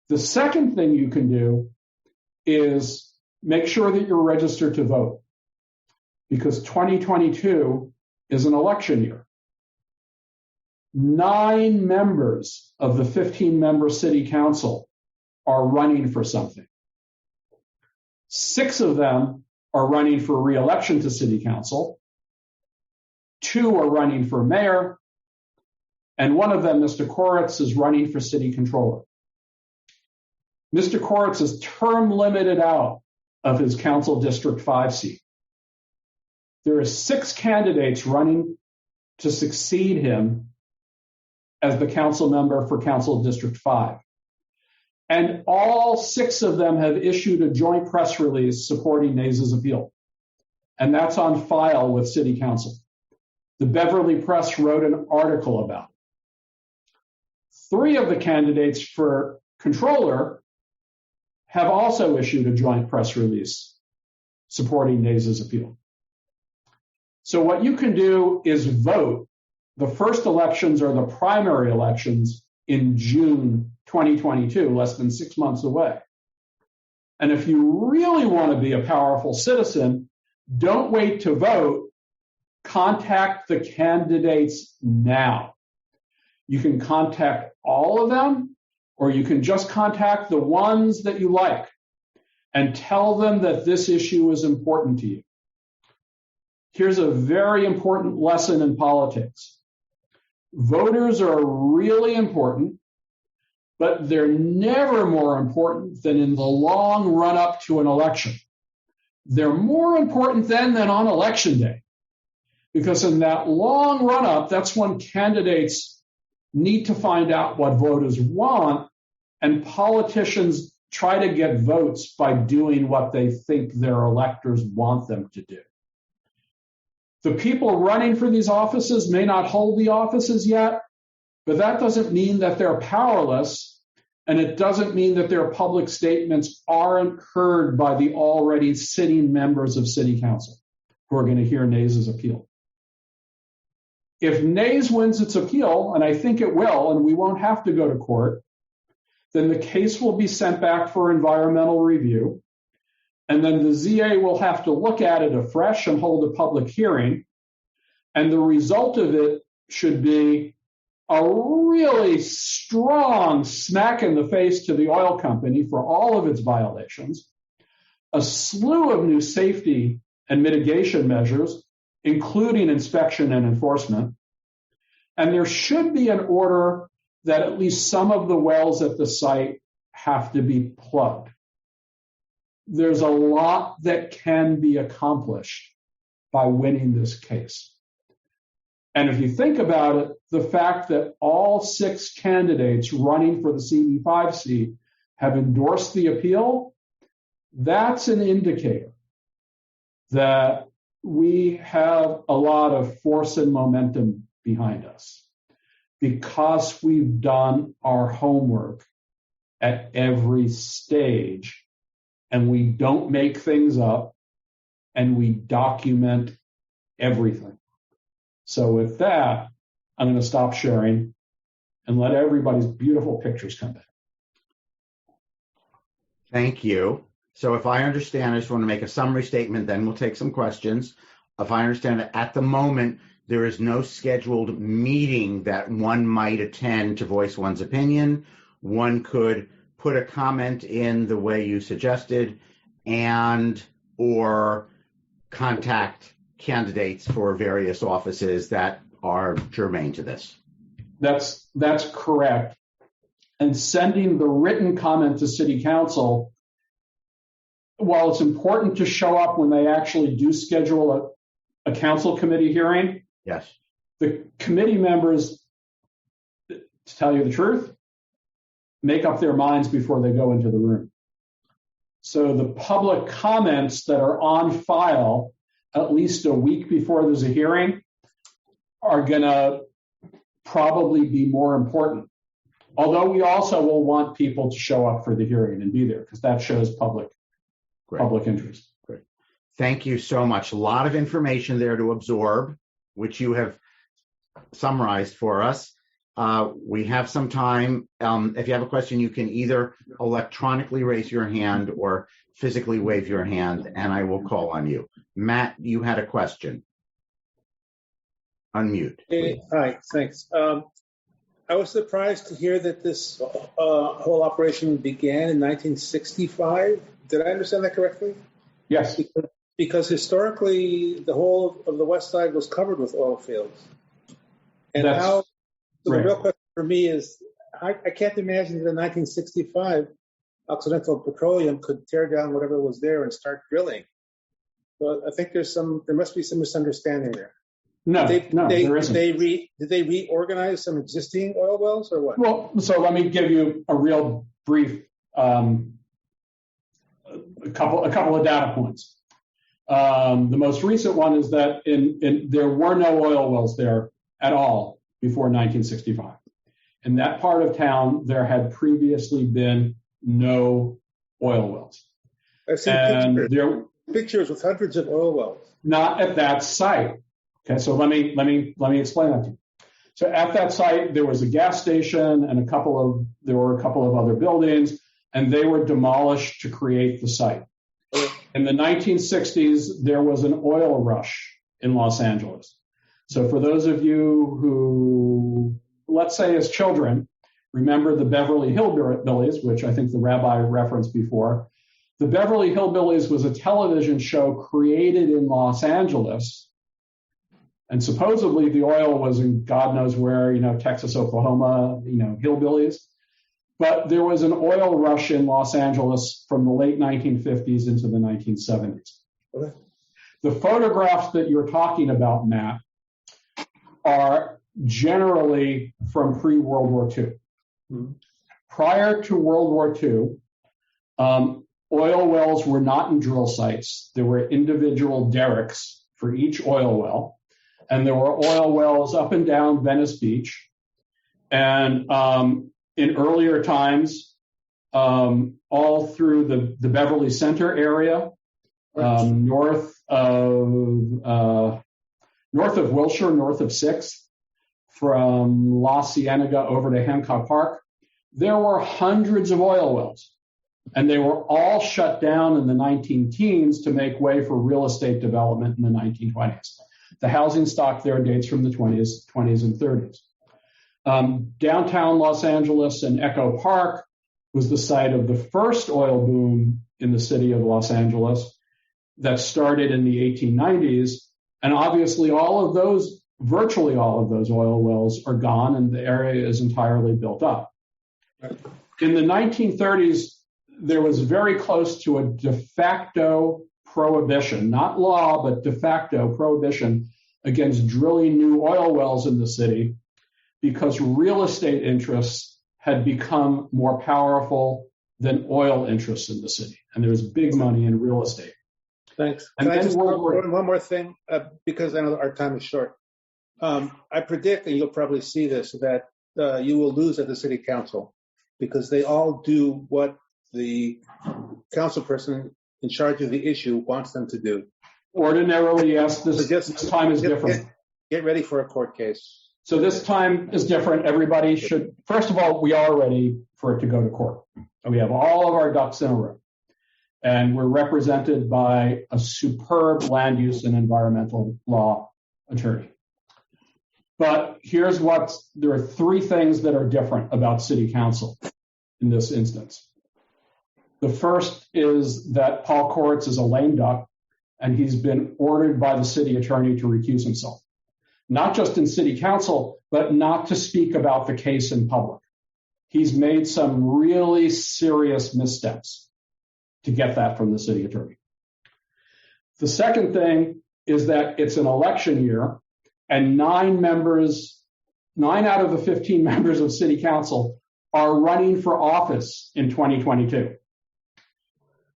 Speaker 3: The second thing you can do is make sure that you're registered to vote, because 2022 is an election year. 9 members of the 15-member city council are running for something. 6 of them are running for re-election to city council. 2 are running for mayor. And one of them, Mr. Koretz, is running for city controller. Mr. Koretz is term limited out of his council district 5 seat. There are 6 candidates running to succeed him as the council member for council district 5. And all 6 of them have issued a joint press release supporting NASE's appeal. And that's on file with city council. The Beverly Press wrote an article about it. 3 of the candidates for controller have also issued a joint press release supporting NASE's appeal. So what you can do is vote. The first elections are the primary elections in June 2022, less than 6 months away. And if you really want to be a powerful citizen, don't wait to vote. Contact the candidates now. You can contact all of them, or you can just contact the ones that you like and tell them that this issue is important to you. Here's a very important lesson in politics. Voters are really important, but they're never more important than in the long run up to an election. They're more important then than on election day, because in that long run up, that's when candidates need to find out what voters want, and politicians try to get votes by doing what they think their electors want them to do. The people running for these offices may not hold the offices yet, but that doesn't mean that they're powerless, and it doesn't mean that their public statements aren't heard by the already sitting members of City Council who are going to hear NASE's appeal. If NASE wins its appeal, and I think it will, and we won't have to go to court, then the case will be sent back for environmental review, and then the ZA will have to look at it afresh and hold a public hearing, and the result of it should be a really strong smack in the face to the oil company for all of its violations, a slew of new safety and mitigation measures, including inspection and enforcement, and there should be an order that at least some of the wells at the site have to be plugged. There's a lot that can be accomplished by winning this case. And if you think about it, the fact that all 6 candidates running for the CD5 seat have endorsed the appeal, that's an indicator that we have a lot of force and momentum behind us because we've done our homework at every stage, and we don't make things up, and we document everything. So with that, I'm going to stop sharing and let everybody's beautiful pictures come back.
Speaker 2: Thank you. So if I understand, I just want to make a summary statement, then we'll take some questions. If I understand it, at the moment, there is no scheduled meeting that one might attend to voice one's opinion. One could put a comment in the way you suggested and or contact candidates for various offices that are germane to this.
Speaker 3: That's correct. And sending the written comment to City Council, while it's important to show up when they actually do schedule a council committee hearing,
Speaker 2: yes,
Speaker 3: the committee members, to tell you the truth, make up their minds before they go into the room. So the public comments that are on file at least a week before there's a hearing are going to probably be more important. Although we also will want people to show up for the hearing and be there, because that shows public interest.
Speaker 2: Great. Thank you so much. A lot of information there to absorb, which you have summarized for us. We have some time. If you have a question, you can either electronically raise your hand or physically wave your hand, and I will call on you. Matt, you had a question. Unmute.
Speaker 7: Hey, hi, thanks. I was surprised to hear that this whole operation began in 1965. Did I understand that correctly?
Speaker 3: Yes.
Speaker 7: Because historically, the whole of the West Side was covered with oil fields. And the real question for me is, I can't imagine that in 1965, Occidental Petroleum could tear down whatever was there and start drilling. So I think there must be some misunderstanding there.
Speaker 3: There isn't.
Speaker 7: Did they reorganize some existing oil wells or what?
Speaker 3: Well, so let me give you a real brief, a couple of data points. The most recent one is that there were no oil wells there at all before 1965. In that part of town, there had previously been no oil wells.
Speaker 7: I've seen pictures with hundreds of oil wells.
Speaker 3: Not at that site. Okay, so let me explain that to you. So at that site, there was a gas station and there were a couple of other buildings, and they were demolished to create the site. In the 1960s, there was an oil rush in Los Angeles. So for those of you who, let's say as children, remember the Beverly Hillbillies, which I think the rabbi referenced before. The Beverly Hillbillies was a television show created in Los Angeles. And supposedly the oil was in God knows where, Texas, Oklahoma, hillbillies. But there was an oil rush in Los Angeles from the late 1950s into the 1970s. Okay. The photographs that you're talking about, Matt, are generally from pre-World War II. Mm-hmm. Prior to World War II, oil wells were not in drill sites. There were individual derricks for each oil well. And there were oil wells up and down Venice Beach. And in earlier times, all through the Beverly Center area, north of Wilshire, north of 6th, from La Cienega over to Hancock Park, there were hundreds of oil wells. And they were all shut down in the 19-teens to make way for real estate development in the 1920s. The housing stock there dates from the 20s and 30s. Downtown Los Angeles and Echo Park was the site of the first oil boom in the city of Los Angeles that started in the 1890s. And obviously virtually all of those oil wells are gone and the area is entirely built up. In the 1930s, there was very close to a de facto prohibition, not law, but de facto prohibition against drilling new oil wells in the city because real estate interests had become more powerful than oil interests in the city. And there was big money in real estate.
Speaker 7: Thanks. Can I just one more thing, because I know our time is short. I predict, and you'll probably see this, that you will lose at the city council because they all do what the council person in charge of the issue wants them to do.
Speaker 3: Ordinarily, yes, this time is different.
Speaker 7: Get ready for a court case.
Speaker 3: So this time is different. Everybody should, first of all, we are ready for it to go to court. And we have all of our ducks in a row. And we're represented by a superb land use and environmental law attorney. But there are three things that are different about city council in this instance. The first is that Paul Koretz is a lame duck, and he's been ordered by the city attorney to recuse himself, not just in city council, but not to speak about the case in public. He's made some really serious missteps to get that from the city attorney. The second thing is that it's an election year, and 9 out of the 15 members of city council are running for office in 2022.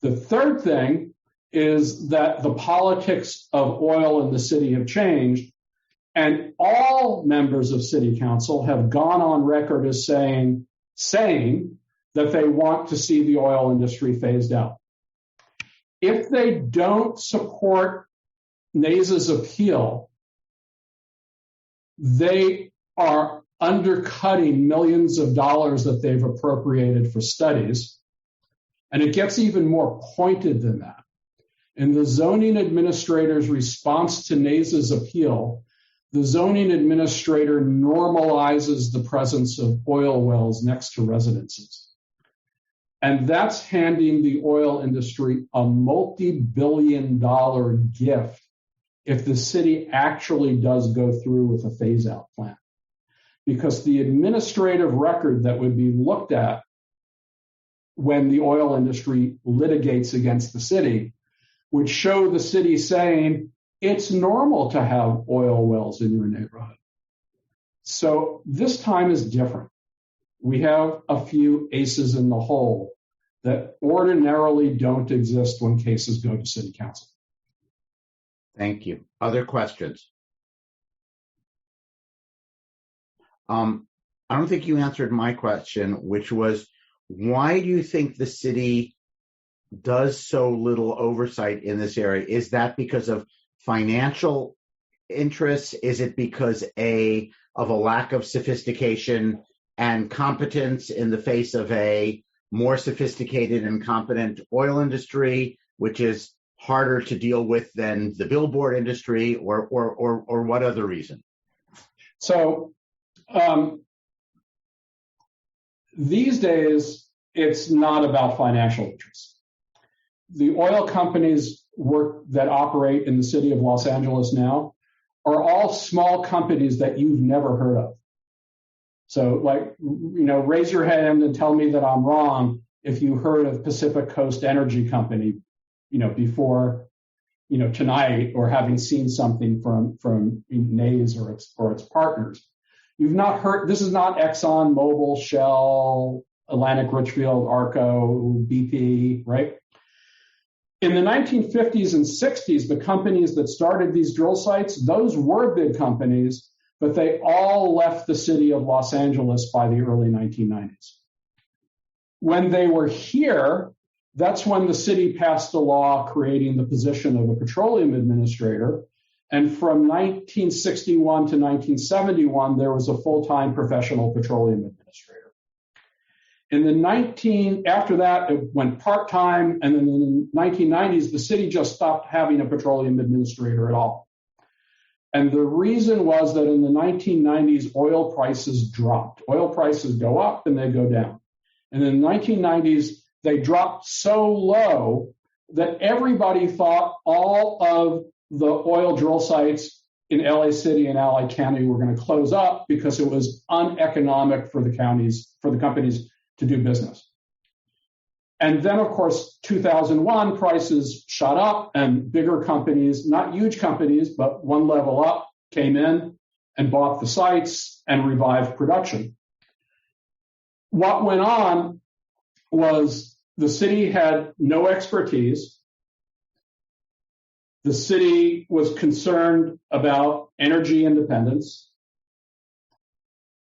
Speaker 3: The third thing is that the politics of oil in the city have changed, and all members of city council have gone on record as saying that they want to see the oil industry phased out. If they don't support NASE's appeal, they are undercutting millions of dollars that they've appropriated for studies. And it gets even more pointed than that. In the zoning administrator's response to NASE's appeal, the zoning administrator normalizes the presence of oil wells next to residences. And that's handing the oil industry a multi-billion-dollar gift if the city actually does go through with a phase-out plan. Because the administrative record that would be looked at when the oil industry litigates against the city would show the city saying it's normal to have oil wells in your neighborhood. So this time is different. We have a few aces in the hole that ordinarily don't exist when cases go to city council.
Speaker 2: Thank you. Other questions? I don't think you answered my question, which was, why do you think the city does so little oversight in this area? Is that because of financial interests? Is it because of a lack of sophistication and competence in the face of a more sophisticated and competent oil industry, which is harder to deal with than the billboard industry, or what other reason?
Speaker 3: So these days, it's not about financial interests. The oil companies that operate in the city of Los Angeles now are all small companies that you've never heard of. So, raise your hand and tell me that I'm wrong if you heard of Pacific Coast Energy Company, before, tonight, or having seen something from NASE or its partners. You've not heard. This is not Exxon, Mobil, Shell, Atlantic Richfield, Arco, BP, right? In the 1950s and 60s, the companies that started these drill sites, those were big companies, but they all left the city of Los Angeles by the early 1990s. When they were here, that's when the city passed a law creating the position of a petroleum administrator. And from 1961 to 1971, there was a full-time professional petroleum administrator. After that, it went part-time, and then in the 1990s, the city just stopped having a petroleum administrator at all. And the reason was that in the 1990s, oil prices dropped. Oil prices go up and they go down. And in the 1990s, they dropped so low that everybody thought all of the oil drill sites in LA City and LA County were going to close up because it was uneconomic for the companies to do business. And then, of course, 2001, prices shot up and bigger companies, not huge companies, but one level up, came in and bought the sites and revived production. What went on was the city had no expertise. The city was concerned about energy independence.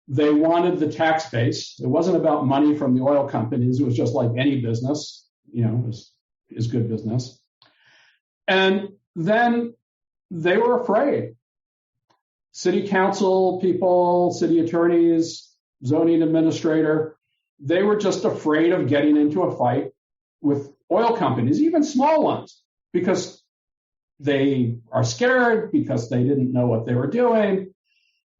Speaker 3: They wanted the tax base. It wasn't about money from the oil companies. It was just like any business, is good business. And then they were afraid. City council people, city attorneys, zoning administrator, they were just afraid of getting into a fight with oil companies, even small ones, because they are scared, because they didn't know what they were doing.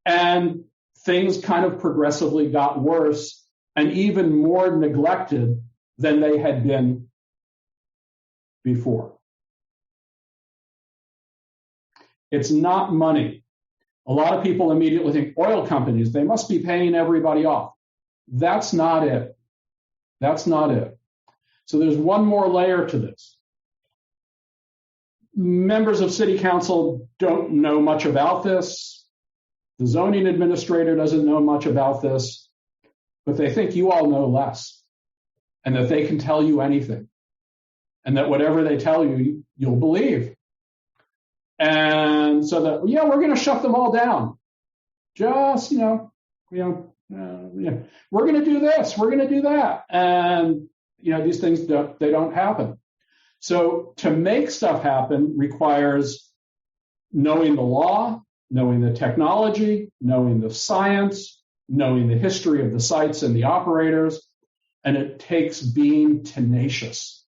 Speaker 3: And things kind of progressively got worse and even more neglected than they had been before. It's not money. A lot of people immediately think oil companies, they must be paying everybody off. That's not it. That's not it. So there's one more layer to this. Members of city council don't know much about this. The zoning administrator doesn't know much about this, but they think you all know less and that they can tell you anything and that whatever they tell you, you'll believe. And so that, we're going to shut them all down. Just, we're going to do this, we're going to do that. And, these things, they don't happen. So to make stuff happen requires knowing the law, knowing the technology, knowing the science, knowing the history of the sites and the operators, and it takes being tenacious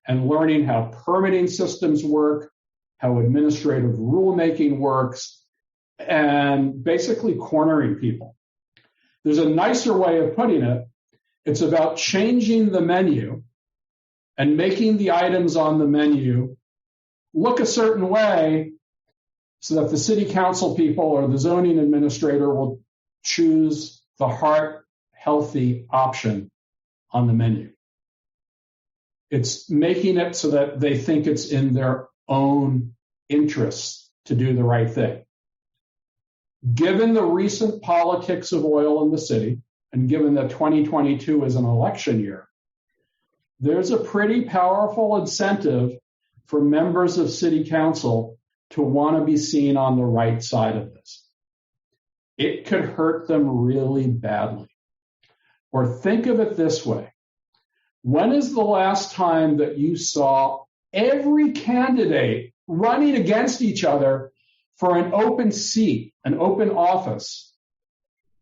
Speaker 3: and learning how permitting systems work, how administrative rulemaking works, and basically cornering people. There's a nicer way of putting it. It's about changing the menu and making the items on the menu look a certain way so that the city council people or the zoning administrator will choose the heart-healthy option on the menu. It's making it so that they think it's in their own interests to do the right thing. Given the recent politics of oil in the city, and given that 2022 is an election year, there's a pretty powerful incentive for members of city council to want to be seen on the right side of this. It could hurt them really badly. Or think of it this way. When is the last time that you saw every candidate running against each other for an open seat, an open office,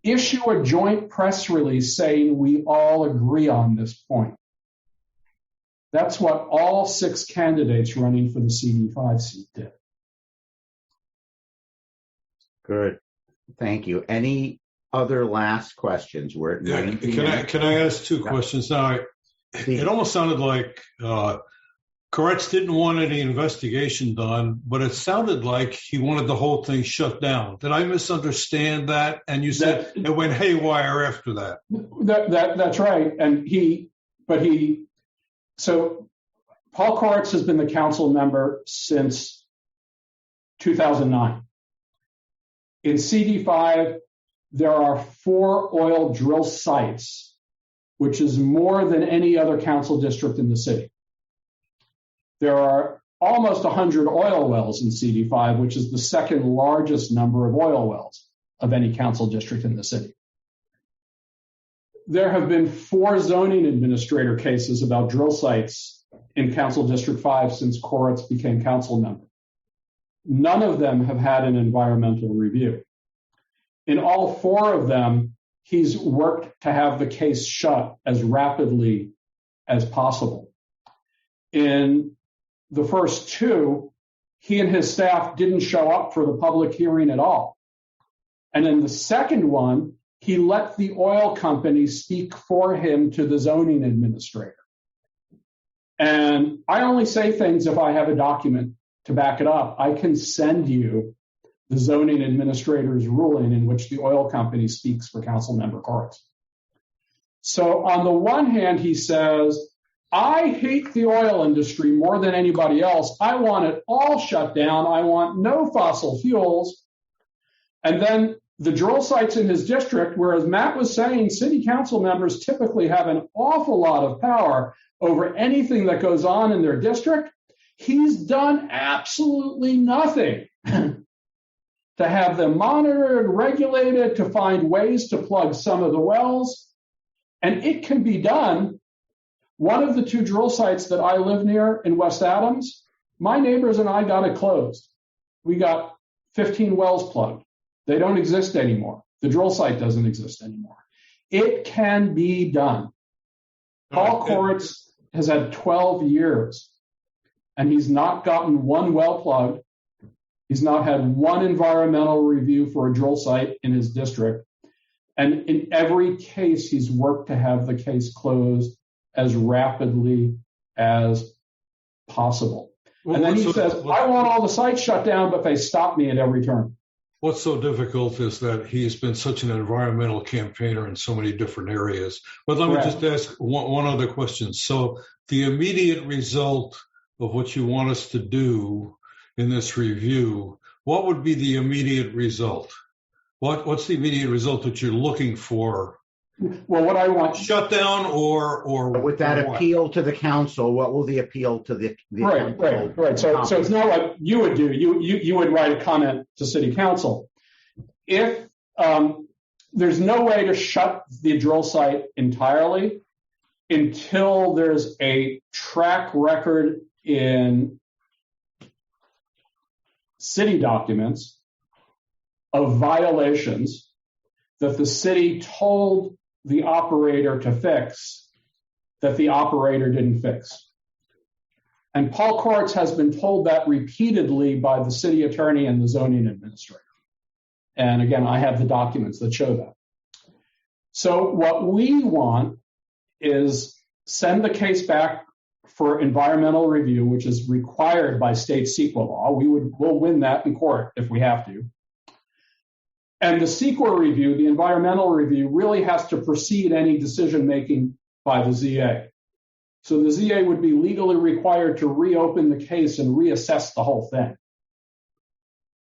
Speaker 3: issue a joint press release saying we all agree on this point. That's what all 6 candidates running for the CD5 seat did.
Speaker 2: Good. Thank you. Any other last questions?
Speaker 8: Can I ask 2 questions? Now, it almost sounded like Koretz didn't want any investigation done, but it sounded like he wanted the whole thing shut down. Did I misunderstand that? And you said it went haywire after that.
Speaker 3: That's right. So Paul Koretz has been the council member since 2009. In CD5, there are 4 oil drill sites, which is more than any other council district in the city. There are almost 100 oil wells in CD5, which is the second largest number of oil wells of any council district in the city. There have been 4 zoning administrator cases about drill sites in Council District 5 since Koretz became council member. None of them have had an environmental review. In all 4 of them, he's worked to have the case shut as rapidly as possible. In the first 2, he and his staff didn't show up for the public hearing at all. And in the second one, he let the oil company speak for him to the zoning administrator. And I only say things if I have a document to back it up. I can send you the zoning administrator's ruling in which the oil company speaks for council member Koretz. So on the one hand, he says, I hate the oil industry more than anybody else. I want it all shut down. I want no fossil fuels. And then the drill sites in his district, whereas Matt was saying city council members typically have an awful lot of power over anything that goes on in their district, he's done absolutely nothing to have them monitored, regulated, to find ways to plug some of the wells. And it can be done. One of the 2 drill sites that I live near in West Adams, my neighbors and I got it closed. We got 15 wells plugged. They don't exist anymore. The drill site doesn't exist anymore. It can be done. Paul Koretz has had 12 years, and he's not gotten 1 well plugged. He's not had 1 environmental review for a drill site in his district. And in every case, he's worked to have the case closed as rapidly as possible. And then he says, I want all the sites shut down, but they stop me at every turn.
Speaker 8: What's so difficult is that he's been such an environmental campaigner in so many different areas. But let me just ask one other question. So the immediate result of what you want us to do in this review, what would be the immediate result? What's the immediate result that you're looking for?
Speaker 3: Well, what I want
Speaker 8: shutdown or
Speaker 2: with that appeal to the council, what will the appeal to the council?
Speaker 3: Right. So it's not what you would do. You would write a comment to city council. If there's no way to shut the drill site entirely until there's a track record in city documents of violations that the city told the operator to fix that the operator didn't fix. And Paul Koretz has been told that repeatedly by the city attorney and the zoning administrator. And again, I have the documents that show that. So what we want is send the case back for environmental review, which is required by state CEQA law. We'll win that in court if we have to. And the CEQA review, the environmental review, really has to precede any decision-making by the ZA. So the ZA would be legally required to reopen the case and reassess the whole thing.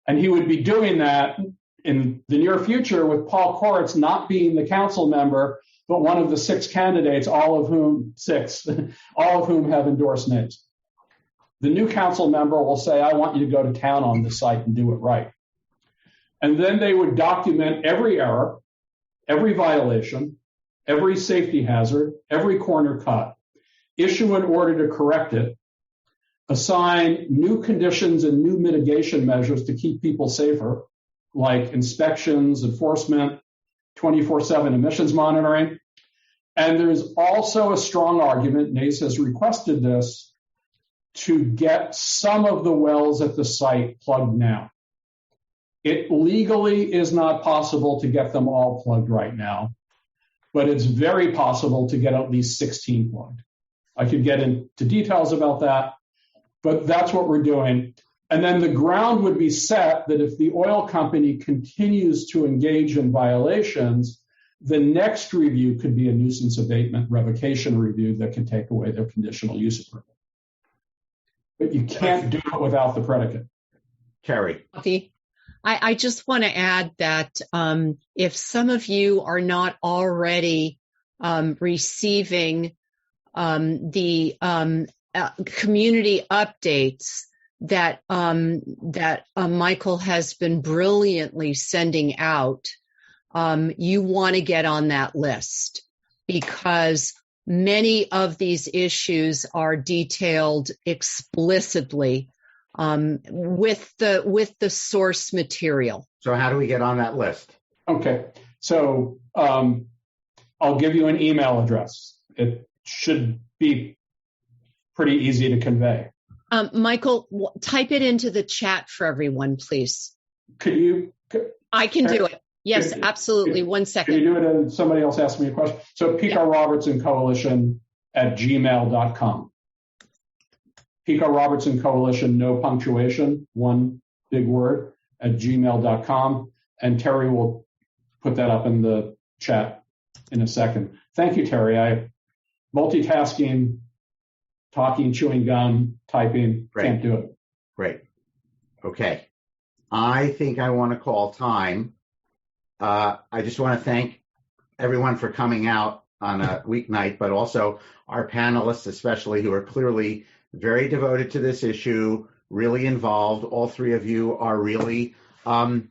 Speaker 3: And he would be doing that in the near future with Paul Koretz not being the council member, but one of the 6 candidates, all of whom have endorsed NASE. The new council member will say, I want you to go to town on this site and do it right. And then they would document every error, every violation, every safety hazard, every corner cut, issue an order to correct it, assign new conditions and new mitigation measures to keep people safer, like inspections, enforcement, 24/7 emissions monitoring. And there's also a strong argument, NASE has requested this, to get some of the wells at the site plugged now. It legally is not possible to get them all plugged right now, but it's very possible to get at least 16 plugged. I could get into details about that, but that's what we're doing. And then the ground would be set that if the oil company continues to engage in violations, the next review could be a nuisance abatement revocation review that can take away their conditional use permit. But you can't do it without the predicate.
Speaker 2: Teri.
Speaker 5: I just want to add that if some of you are not already receiving the community updates that Michael has been brilliantly sending out, you want to get on that list, because many of these issues are detailed explicitly with the source material.
Speaker 2: So how do we get on that list?
Speaker 3: Okay, so I'll give you an email address. It should be pretty easy to convey.
Speaker 5: Michael, type it into the chat for everyone, please.
Speaker 3: I
Speaker 5: can do it. Yes, absolutely. 1 second.
Speaker 3: Can you do it and somebody else asked me a question? So Pico Robertson Coalition at gmail.com. Pico Robertson Coalition, no punctuation, one big word, at gmail.com. And Teri will put that up in the chat in a second. Thank you, Teri. Multitasking, talking, chewing gum, typing, can't do it.
Speaker 2: Great. Okay. I think I want to call time. I just want to thank everyone for coming out on a weeknight, but also our panelists, especially, who are clearly very devoted to this issue, really involved. All three of you are really an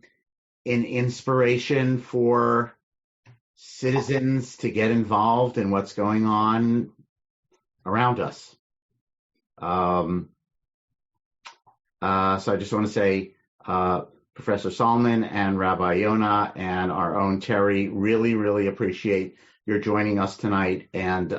Speaker 2: inspiration for citizens to get involved in what's going on around us. So I just want to say, Professor Salman and Rabbi Yonah and our own Teri, really, really appreciate your joining us tonight and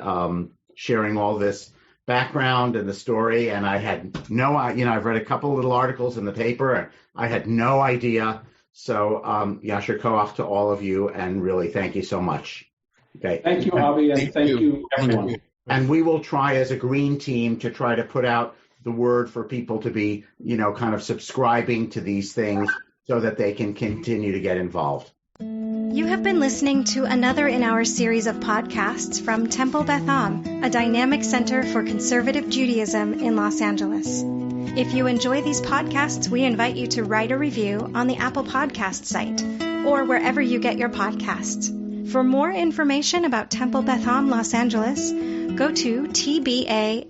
Speaker 2: sharing all this background and the story. And I had I've read a couple little articles in the paper and I had no idea. So Yasher Koach to all of you, and really thank you so much. Okay.
Speaker 3: Thank you, Avi, and thank you, everyone.
Speaker 2: And we will try as a green team to try to put out the word for people to be, kind of subscribing to these things so that they can continue to get involved.
Speaker 1: You have been listening to another in our series of podcasts from Temple Beth Am, a dynamic center for conservative Judaism in Los Angeles. If you enjoy these podcasts, we invite you to write a review on the Apple Podcast site or wherever you get your podcasts. For more information about Temple Beth Am Los Angeles, go to tbala.org.